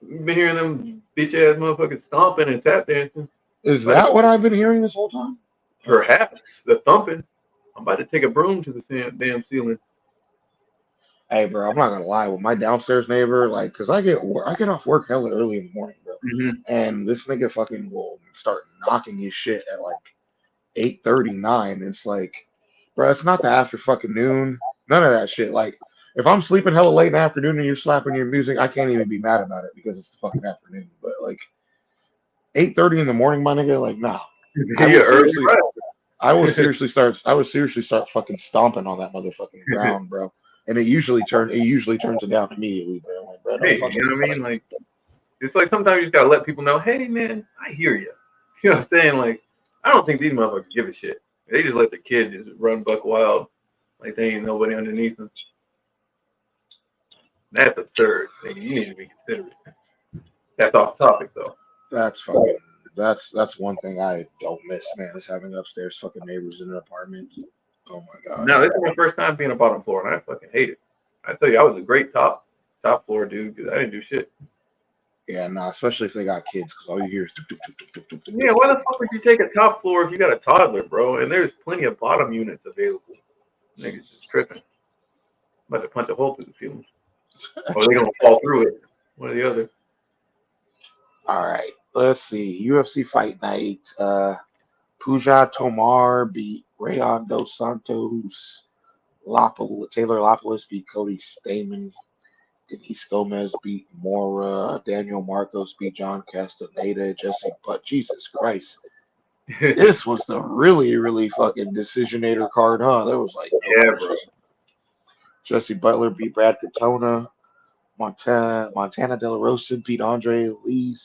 You've been hearing them bitch ass motherfuckers stomping and tap dancing. Is that what I've been hearing this whole time? Perhaps the thumping. I'm about to take a broom to the damn ceiling. Hey, bro, I'm not gonna lie. With my downstairs neighbor, like, cause I get off work hella early in the morning, bro, and this nigga fucking will start knocking his shit at like 8:39. It's like, bro, it's not the after fucking noon. None of that shit. Like, if I'm sleeping hella late in the afternoon and you're slapping your music, I can't even be mad about it because it's the fucking afternoon. But like 8:30 in the morning, my nigga, like, nah. I will seriously start fucking stomping on that motherfucking ground, bro. And it usually turns it down immediately, bro. Like, bro, hey, you know what I mean? Like, it's like sometimes you just gotta let people know, hey man, I hear you. You know what I'm saying? Like, I don't think these motherfuckers give a shit. They just let the kid just run buck wild, like they ain't nobody underneath them. That's absurd. Like, you need to be considerate. That's off topic though. That's one thing I don't miss, man. Is having upstairs fucking neighbors in an apartment. Oh my god. No, this is my first time being a bottom floor, and I fucking hate it. I tell you, I was a great top floor dude because I didn't do shit. Yeah, nah, especially if they got kids, because all you hear is. Yeah, why the fuck would you take a top floor if you got a toddler, bro? And there's plenty of bottom units available. Niggas just tripping. I'm about to punch a hole through the ceiling. Or they gonna fall through it. One or the other. All right, let's see. UFC Fight Night. Puja Tomar beat Rayon Dos Santos. Taylor Lapilus beat Cody Stamen. Denise Gomez beat Mora. Daniel Marcos beat John Castaneda. But Jesus Christ. This was the really, really fucking decisionator card, huh? There was like bro. Jesse Butler beat Brad Katona. Montana De La Rosa beat Andre Lee.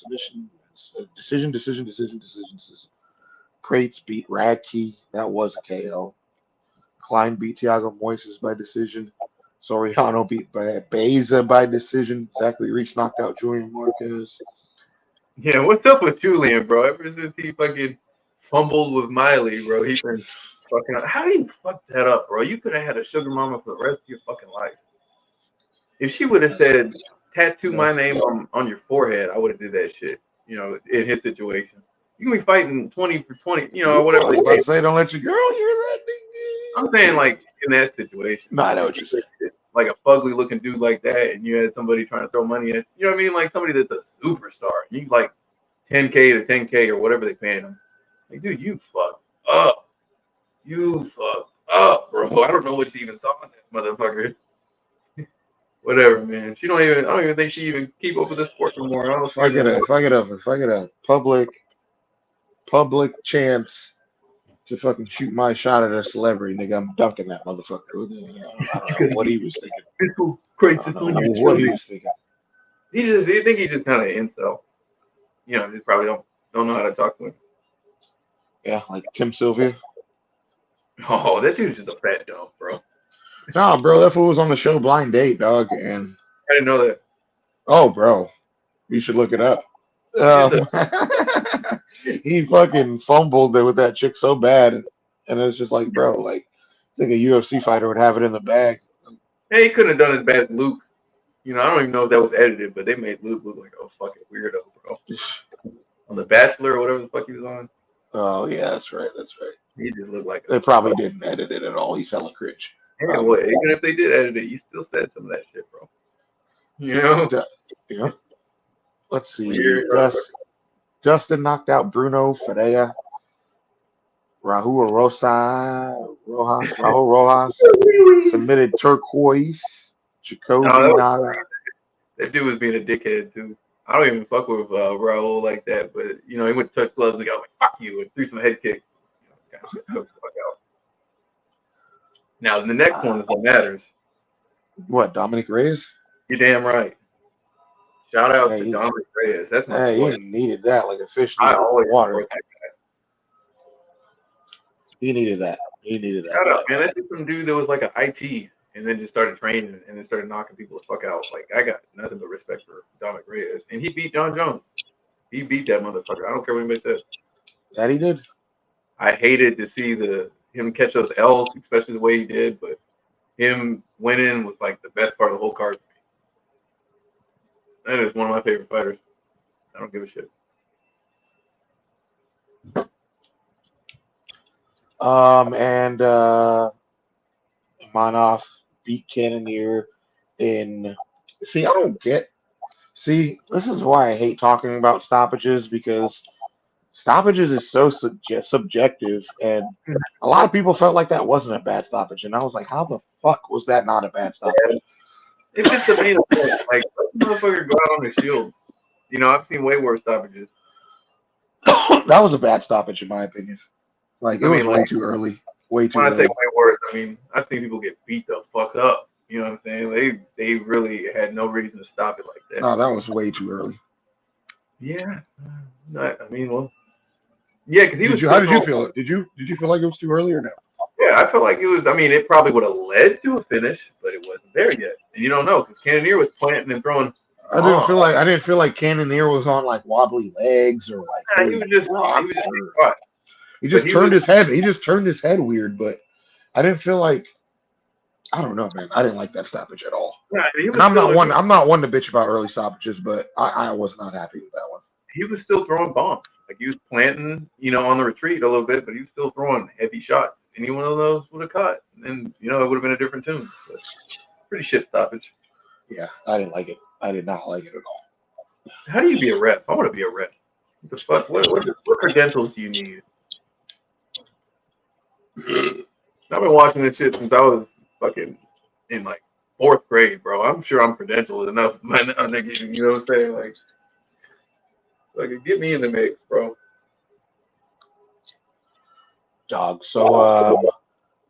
Decision. Prates beat Radke. That was a KO. Klein beat Thiago Moises by decision. Soriano beat Beza by decision. Zachary Reach knocked out Julian Marquez. Yeah, what's up with Julian, bro? Ever since he fucking fumbled with Miley, bro, he's been fucking up. How do you fuck that up, bro? You could have had a sugar mama for the rest of your fucking life. If she would have said, tattoo my name on your forehead, I would have did that shit, in his situation. You can be fighting 20 for 20, or whatever. I was about to say, don't let your girl hear that, nigga. I'm saying, like, in that situation. No, I know what you're saying. Like a fugly looking dude like that, and you had somebody trying to throw money at you know what I mean? Like somebody that's a superstar. You like 10K to 10K or whatever they paying them. Like, dude, you fucked up. You fucked up, bro. I don't know what you even saw in that motherfucker. Whatever, man. I don't even think she even keep up with the sport anymore. If I get a public chance to fucking shoot my shot at a celebrity, nigga, I'm dunking that motherfucker. I don't know what he was thinking. What he was thinking. I think he just kind of incel. Just probably don't know how to talk to him. Yeah, like Tim Sylvia. Oh, that dude's just a fat dump, bro. Nah, bro, that fool was on the show Blind Date, dog, and I didn't know that. oh, bro, you should look it up. He did the. He fucking fumbled it with that chick so bad, and it's just like, bro, like, I think a UFC fighter would have it in the bag. Hey, he couldn't have done as bad as Luke. You know, I don't even know if that was edited, but they made Luke look like a fucking weirdo, bro. On The Bachelor or whatever the fuck he was on, Oh yeah, that's right, that's right. he just looked like They a probably fuck. didn't edit it at all. He's hella cringe. Hey, well, even if they did edit it, you still said some of that shit, bro. You know, Yeah. Let's see. weird. Justin knocked out Bruno Ferreira. Rahul Rojas submitted Turquoise. No, Jacoby Naga. that dude was being a dickhead too. I don't even fuck with Raul like that, but you know he went to touch gloves and got like fuck you and threw some head kicks. You know, kind of choked the fuck out. Now the next one is what matters. What, Dominic Reyes? You're damn right. Shout out to Hey, Dominic Reyes. That's my hey, boy. he needed that like a fish I needed always water. support that. He needed that. He needed that. Shout out, man. That's just some dude that was like an IT and then just started training and then started knocking people the fuck out. Like I got nothing but respect for Dominic Reyes, and he beat John Jones. He beat that motherfucker. I don't care what anybody says. That he did. I hated to see him catch those L's, especially the way he did, but him winning was like the best part of the whole card for me. That is one of my favorite fighters. I don't give a shit. And Manoff beat Cannonier in. See, I don't get. See, this is why I hate talking about stoppages because stoppages is so subjective, and a lot of people felt like that wasn't a bad stoppage, and I was like, how the fuck was that not a bad stoppage? It's just the main event. Like, let the motherfucker go out on the shield. You know, I've seen way worse stoppages. That was a bad stoppage in my opinion. Like it was way too early. Way too When I say early. way worse, I mean I've seen people get beat the fuck up. You know what I'm saying? They really had no reason to stop it like that. No, that was way too early. Yeah, I mean, well, yeah, because he was. How did you feel? Did you feel like it was too early or no? Yeah, I felt like it was. I mean, it probably would have led to a finish, but it wasn't there yet. And you don't know because Cannonier was planting and throwing. I didn't feel like Cannonier was on like wobbly legs or like He was just caught. He just turned his head. He just turned his head weird, but I didn't feel like. I don't know, man. I didn't like that stoppage at all. Yeah, and I'm not one. I'm not one to bitch about early stoppages, but I was not happy with that one. He was still throwing bombs. Like he was planting, you know, on the retreat a little bit, but he was still throwing heavy shots. Any one of those would have caught, and you know, it would have been a different tune. But pretty shit stoppage. Yeah, I didn't like it. I did not like it at all. How do you be a rep? I want to be a rep. What the fuck? What credentials do you need? I've been watching this shit since I was fucking in like 4th grade, bro. I'm sure I'm credentialed enough, man. You know what I'm saying? Like, get me in the mix, bro. Dog. So,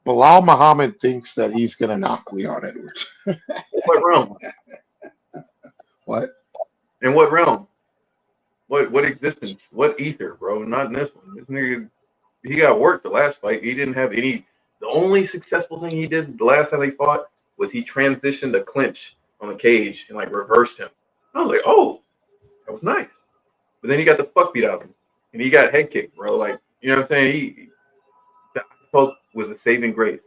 Bilal Muhammad thinks that he's gonna knock Leon Edwards. What realm? What? In what realm? What existence? What ether, bro? Not in this one. This nigga, he got worked the last fight. He didn't have any. The only successful thing he did the last time they fought was he transitioned a clinch on the cage and like reversed him. I was like, oh, that was nice. But then he got the fuck beat out of him, and he got head kicked, bro. Like, you know what I'm saying? That was a saving grace.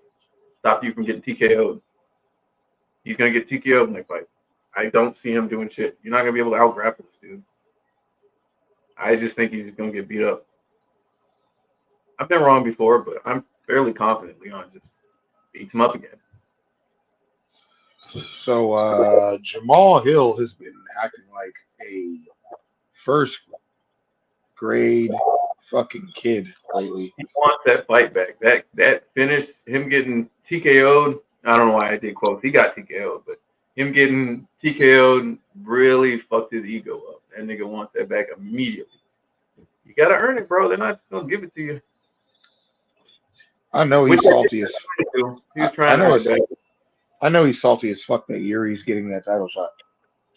Stop you from getting TKO'd. He's gonna get TKO'd in that fight. I don't see him doing shit. You're not gonna be able to out grapple this dude. I just think he's gonna get beat up. I've been wrong before, but I'm fairly confident Leon just beats him up again. So Jamal Hill has been acting like a first grade fucking kid lately. He wants that fight back. That finish, him getting TKO'd. I don't know why I did quotes. He got TKO'd, but him getting TKO'd really fucked his ego up. That nigga wants that back immediately. You gotta earn it, bro. They're not gonna give it to you. I know he's salty as. I know he's salty as fuck that Yuri's getting that title shot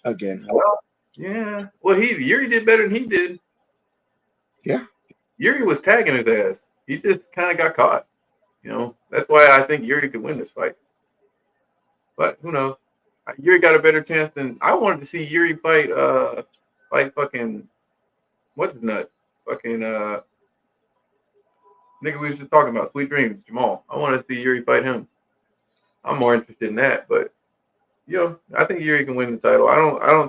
again. Well, yeah. Well, Yuri did better than he did. Yeah. Yuri was tagging his ass. He just kind of got caught. You know, that's why I think Yuri could win this fight. But who knows? Yuri got a better chance than I wanted to see Yuri fight. Fight fucking what's his nut? Fucking nigga we was just talking about, Sweet Dreams, Jamal. I want to see Yuri fight him. I'm more interested in that, but I think Yuri can win the title. I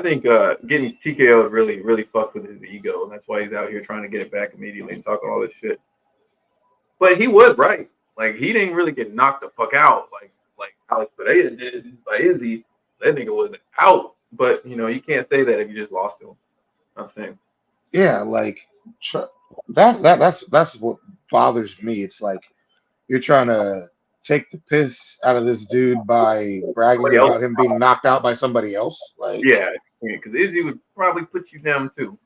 think getting TKO really fucked with his ego, and that's why he's out here trying to get it back immediately and talking all this shit. But he was right. Like he didn't really get knocked the fuck out like Alex Pereira did by Izzy. That nigga was out. But you can't say that if you just lost to him. I'm saying. Yeah, like that's what bothers me. It's like you're trying to take the piss out of this dude by bragging Somebody else. about him being knocked out by somebody else. Like, Yeah, because Izzy would probably put you down too.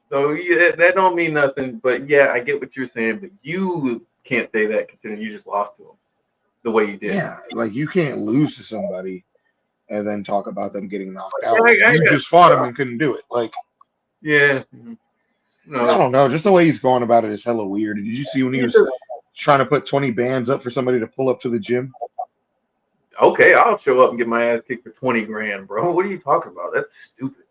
So yeah, that don't mean nothing. But yeah, I get what you're saying. But you can't say that considering you just lost to him the way you did. yeah, like you can't lose to somebody and then talk about them getting knocked out. I You guess. just fought him and couldn't do it. Like, Yeah. I don't know. Just the way he's going about it is hella weird. Did you see when he was trying to put 20 bands up for somebody to pull up to the gym? Okay, I'll show up and get my ass kicked for 20 grand, bro. What are you talking about? That's stupid.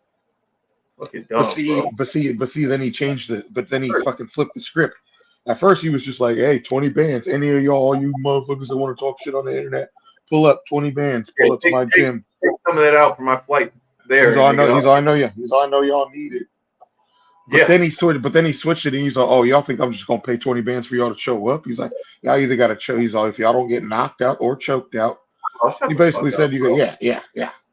Fucking dumb, bro. But see, then he changed it. But then he fucking flipped the script. At first, he was just like, "Hey, 20 bands. Any of y'all, you motherfuckers that want to talk shit on the internet, pull up 20 bands. Pull up to my gym. Take some of that out for my flight there. He's all I know. He's all I know. Yeah. He's all I know. Y'all need it." But then he switched. But then he switched it, and he's like, "Oh, y'all think I'm just gonna pay 20 bands for y'all to show up?" He's like, "Y'all either got to show." He's all, "If y'all don't get knocked out or choked out." He basically said, "You go, yeah."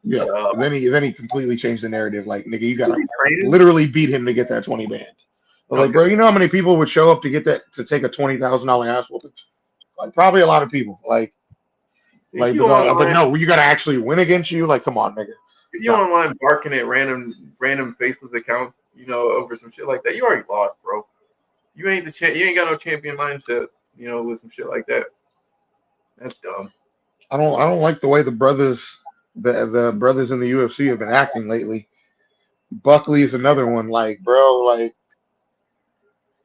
And then he completely changed the narrative. Like, nigga, you gotta literally beat him to get that 20 band. I was like, bro, you know how many people would show up to get that to take a $20,000 ass whooping? Like, probably a lot of people. But no, you gotta actually win against you. Like, come on, nigga. If you online barking at random faceless accounts, over some shit like that, you already lost, bro. You ain't you ain't got no champion mindset, with some shit like that. That's dumb. I don't like the way the brothers in the UFC have been acting lately. Buckley is another one. Like, bro, like.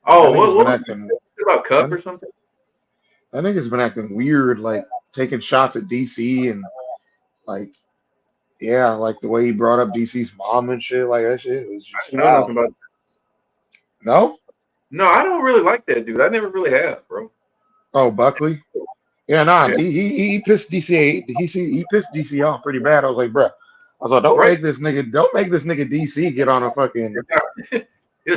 Oh, what acting, about Cup or something? I think it's been acting weird, like taking shots at DC and like, yeah, like the way he brought up DC's mom and shit. Like that shit was just foul. No? No, I don't really like that dude. I never really have, bro. Oh, Buckley? Yeah, nah. Yeah. He pissed DC. He pissed DC off pretty bad. I was like, bro. I thought, don't make this nigga DC get on a fucking.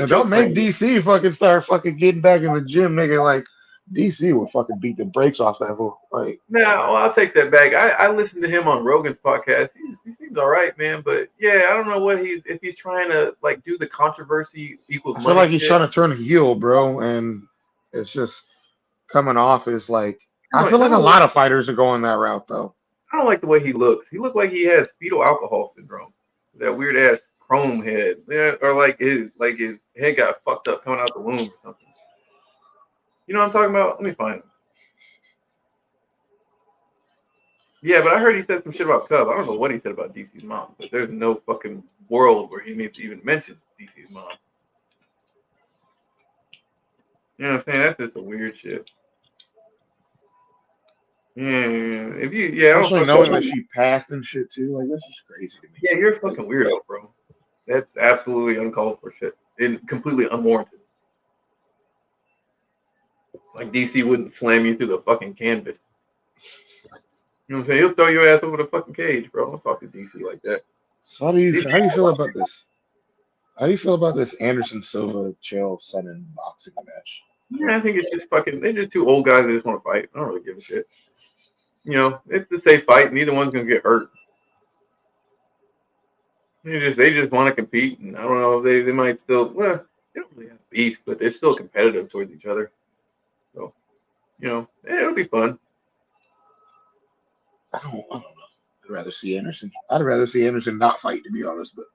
Don't make DC fucking start fucking getting back in the gym, nigga. Like DC will fucking beat the brakes off that fool. Like, well, I'll take that back. I listened to him on Rogan's podcast. He seems all right, man. But yeah, I don't know if he's trying to like do the controversy equals. I feel like he's trying to turn heel, bro, and it's just coming off as like. I feel like a lot of fighters are going that route, though. I don't like the way he looks. He looked like he has fetal alcohol syndrome. That weird ass chrome head, or like his head got fucked up coming out the womb or something. You know what I'm talking about? Let me find him. Yeah, but I heard he said some shit about Cub. I don't know what he said about DC's mom, but there's no fucking world where he needs to even mention DC's mom. You know what I'm saying? That's just a weird shit. Yeah, especially knowing that she passed and shit too, like that's just crazy to me. Yeah, you're a fucking weirdo, bro. That's absolutely uncalled for shit and completely unwarranted. Like DC wouldn't slam you through the fucking canvas. You know what I'm saying? He'll throw your ass over the fucking cage, bro. Don't talk to DC like that. So how do you feel about this? How do you feel about this Anderson Silva Chael Sonnen boxing match? Yeah, I think it's just fucking. They're just two old guys that just want to fight. I don't really give a shit. It's a safe fight. Neither one's gonna get hurt. They just want to compete, and I don't know if they might still. Well, they don't really have beef, but they're still competitive towards each other. So, it'll be fun. I don't know. I'd rather see Anderson. I'd rather see Anderson not fight, to be honest. But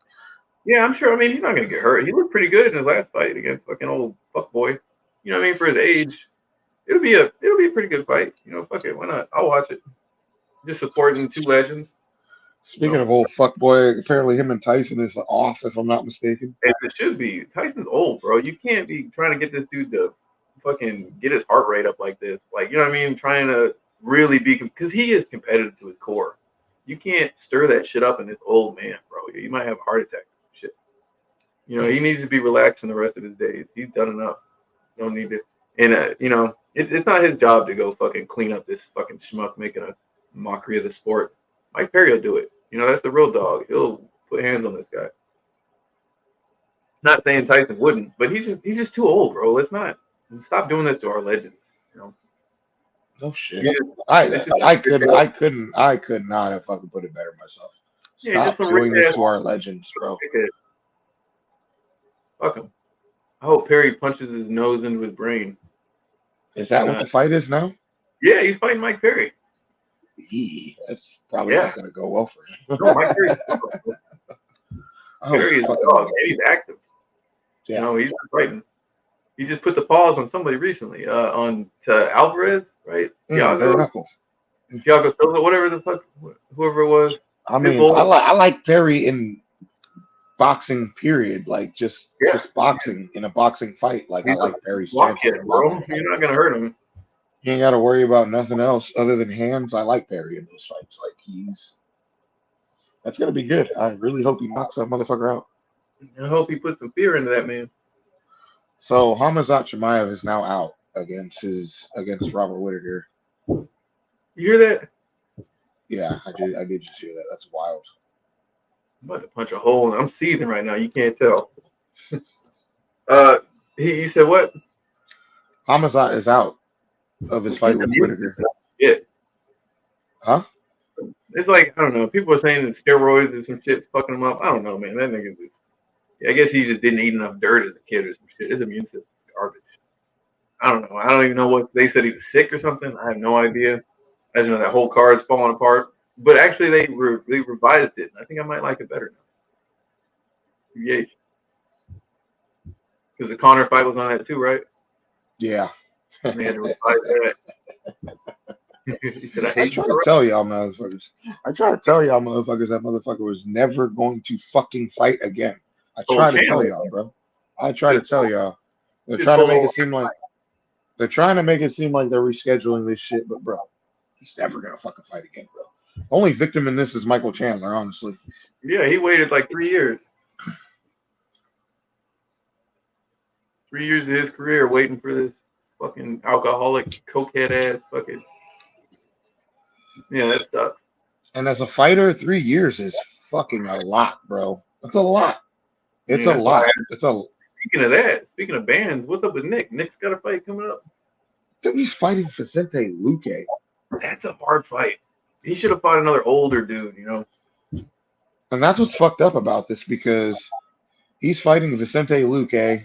yeah, I'm sure. I mean, he's not gonna get hurt. He looked pretty good in his last fight against fucking old fuckboy. You know what I mean? For his age, it'll be a pretty good fight. Fuck it, why not? I'll watch it. Just supporting two legends. Speaking of old fuckboy, apparently him and Tyson is off, if I'm not mistaken. It should be. Tyson's old, bro. You can't be trying to get this dude to fucking get his heart rate up like this. Like, you know what I mean? Trying to really be, because he is competitive to his core. You can't stir that shit up in this old man, bro. You might have a heart attack. Shit. He needs to be relaxing the rest of his days. He's done enough. Don't need to. And it's not his job to go fucking clean up this fucking schmuck making a mockery of the sport. Mike Perry will do it. That's the real dog. He'll put hands on this guy. Not saying Tyson wouldn't, but he's just too old, bro. Stop doing this to our legends. No shit. I could not have fucking put it better myself. Stop doing this to our legends, bro. Fuck him. I hope Perry punches his nose into his brain. Is that what the fight is now? Yeah, he's fighting Mike Perry. That's probably not going to go well for him. No, Mike Perry's Perry is a dog. Man. He's active. Yeah. He's fighting. He just put the pause on somebody recently. On to Alvarez, right? Thiago Silva, whatever the fuck, whoever it was. I mean, I like Perry in boxing, period. Like just boxing in a boxing fight. Like I like Perry's chances. Bro. You're not gonna hurt him. You ain't got to worry about nothing else other than hands. I like Perry in those fights. Like that's gonna be good. I really hope he knocks that motherfucker out. I hope he puts some fear into that man. So Khamzat Chimaev is now out against Robert Whittaker. You hear that? Yeah, I did just hear that. That's wild. I'm about to punch a hole, and I'm seething right now. You can't tell. He said what? Khamzat is out of his fight with Whittaker. Yeah. Huh? It's like, I don't know. People are saying that steroids or some shit's fucking him up. I don't know, man. That nigga just, I guess he just didn't eat enough dirt as a kid or some shit. His immune system is garbage. I don't know. I don't even know what they said. He was sick or something. I have no idea. I just know that whole card's falling apart. But actually, they revised it. I think I might like it better now. Yeah. Because the Conor fight was on that too, right? Yeah. And they had to revise that. I try to tell y'all motherfuckers that motherfucker was never going to fucking fight again. I try to tell y'all, bro. I try to tell y'all. They're trying to make it seem like they're rescheduling this shit, but bro, he's never gonna fucking fight again, bro. The only victim in this is Michael Chandler, honestly. Yeah, he waited like 3 years. 3 years of his career waiting for this fucking alcoholic, cokehead ass fucking. Yeah, that sucks. And as a fighter, 3 years is fucking a lot, bro. That's a lot. It's a lot. Speaking of bands, what's up with Nick? Nick's got a fight coming up. Dude, he's fighting Vicente Luque. That's a hard fight. He should have fought another older dude, And that's what's fucked up about this, because he's fighting Vicente Luque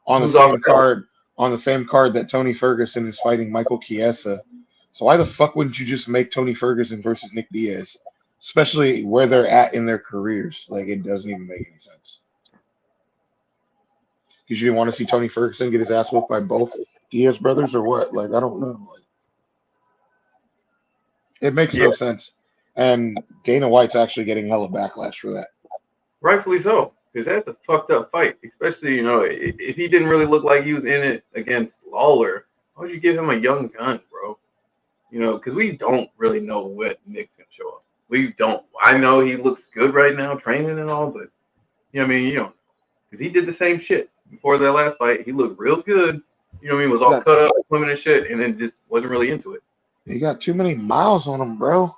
on the same card that Tony Ferguson is fighting Michael Chiesa. So why the fuck wouldn't you just make Tony Ferguson versus Nick Diaz? Especially where they're at in their careers. Like, it doesn't even make any sense. Because you didn't want to see Tony Ferguson get his ass whooped by both Diaz brothers or what? Like, I don't know. Like, it makes no sense. And Dana White's actually getting hella backlash for that. Rightfully so. Because that's a fucked up fight. Especially, if he didn't really look like he was in it against Lawler, why would you give him a young gun, bro? Because we don't really know what Nick's going to show up. We don't. I know he looks good right now, training and all, but, because he did the same shit before that last fight. He looked real good. Was all cut up, swimming and shit, and then just wasn't really into it. He got too many miles on him, bro.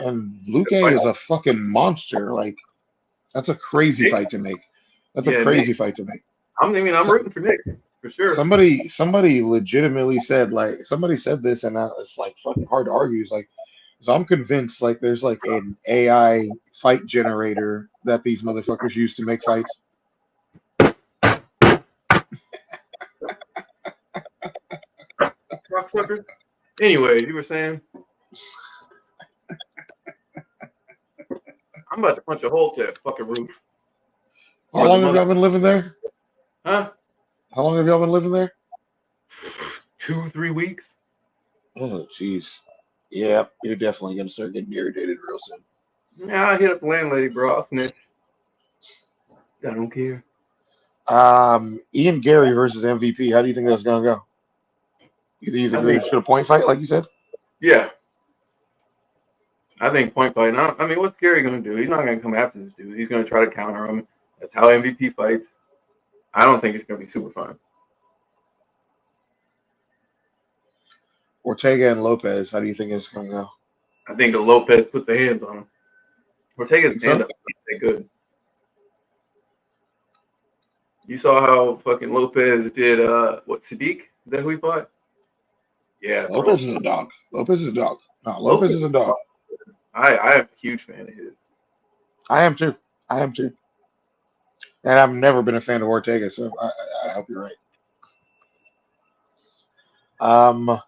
And Luque is a fucking monster. Like, that's a crazy fight to make. That's a crazy fight to make. I'm rooting for Nick. For sure. Somebody legitimately said, like, somebody said this, and it's like fucking hard to argue. It's like, so I'm convinced, like, there's like an AI fight generator that these motherfuckers use to make fights. Rocksucker. Anyway, you were saying. I'm about to punch a hole to that fucking roof. How long have y'all been living there? Huh? How long have y'all been living there? 2-3 weeks. Oh, jeez. Yeah, you're definitely going to start getting irritated real soon. Yeah, I'll hit up the landlady, bro. I'll snitch. I don't care. Ian Gary versus MVP. How do you think that's going to go? You think it's going to a point fight, like you said? Yeah. I think point fight. I mean, what's Gary going to do? He's not going to come after this dude. He's going to try to counter him. That's how MVP fights. I don't think it's going to be super fun. Ortega and Lopez. How do you think it's going to go? I think the Lopez put the hands on him. Ortega's Think stand so? up ain't good. You saw how fucking Lopez did what, Sadiq? Is that who he fought? Yeah, bro. Lopez is a dog. Lopez is a dog. No, Lopez Lopez, is a dog. I am a huge fan of his. I am too. I am too. And I've never been a fan of Ortega, so I hope you're right. Well,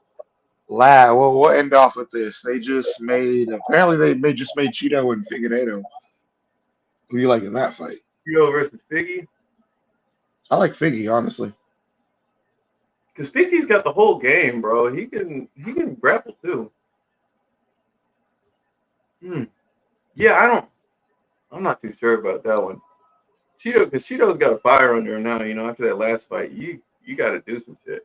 we'll end off with this. They just made, apparently, just made Cheeto and Figueiredo. Who do you like in that fight? Tito versus Figgy. I like Figgy, honestly. Because Figgy's got the whole game, bro. He can grapple too. Yeah, I'm not too sure about that one. Because Cheeto's got a fire under him now, after that last fight. You gotta do some shit.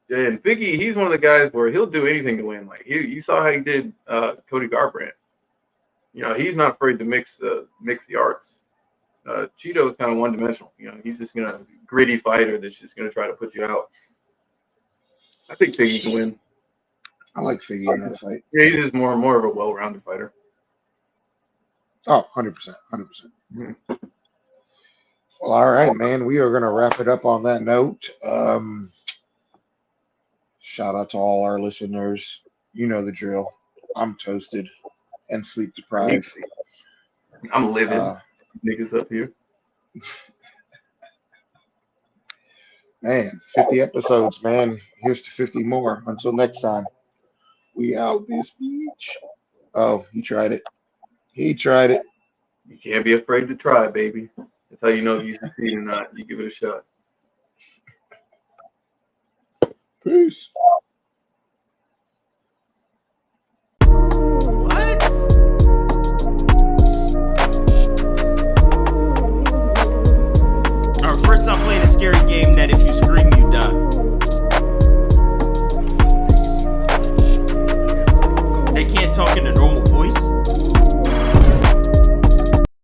And Figgy, he's one of the guys where he'll do anything to win. Like you saw how he did Cody Garbrandt. He's not afraid to mix the arts. Cheeto's kind of one dimensional. He's just gonna gritty fighter that's just gonna try to put you out. I think Figgy can win. I like Figgy in that fight. Yeah, he's just more of a well-rounded fighter. Oh, 100%. 100%. Well, all right, man. We are going to wrap it up on that note. Shout out to all our listeners. You know the drill. I'm toasted and sleep deprived. I'm living. Niggas up here. Man, 50 episodes, man. Here's to 50 more. Until next time. We out this beach. Oh, he tried it. He tried it. You can't be afraid to try, baby. That's how you know if you succeed or not. You give it a shot. Peace.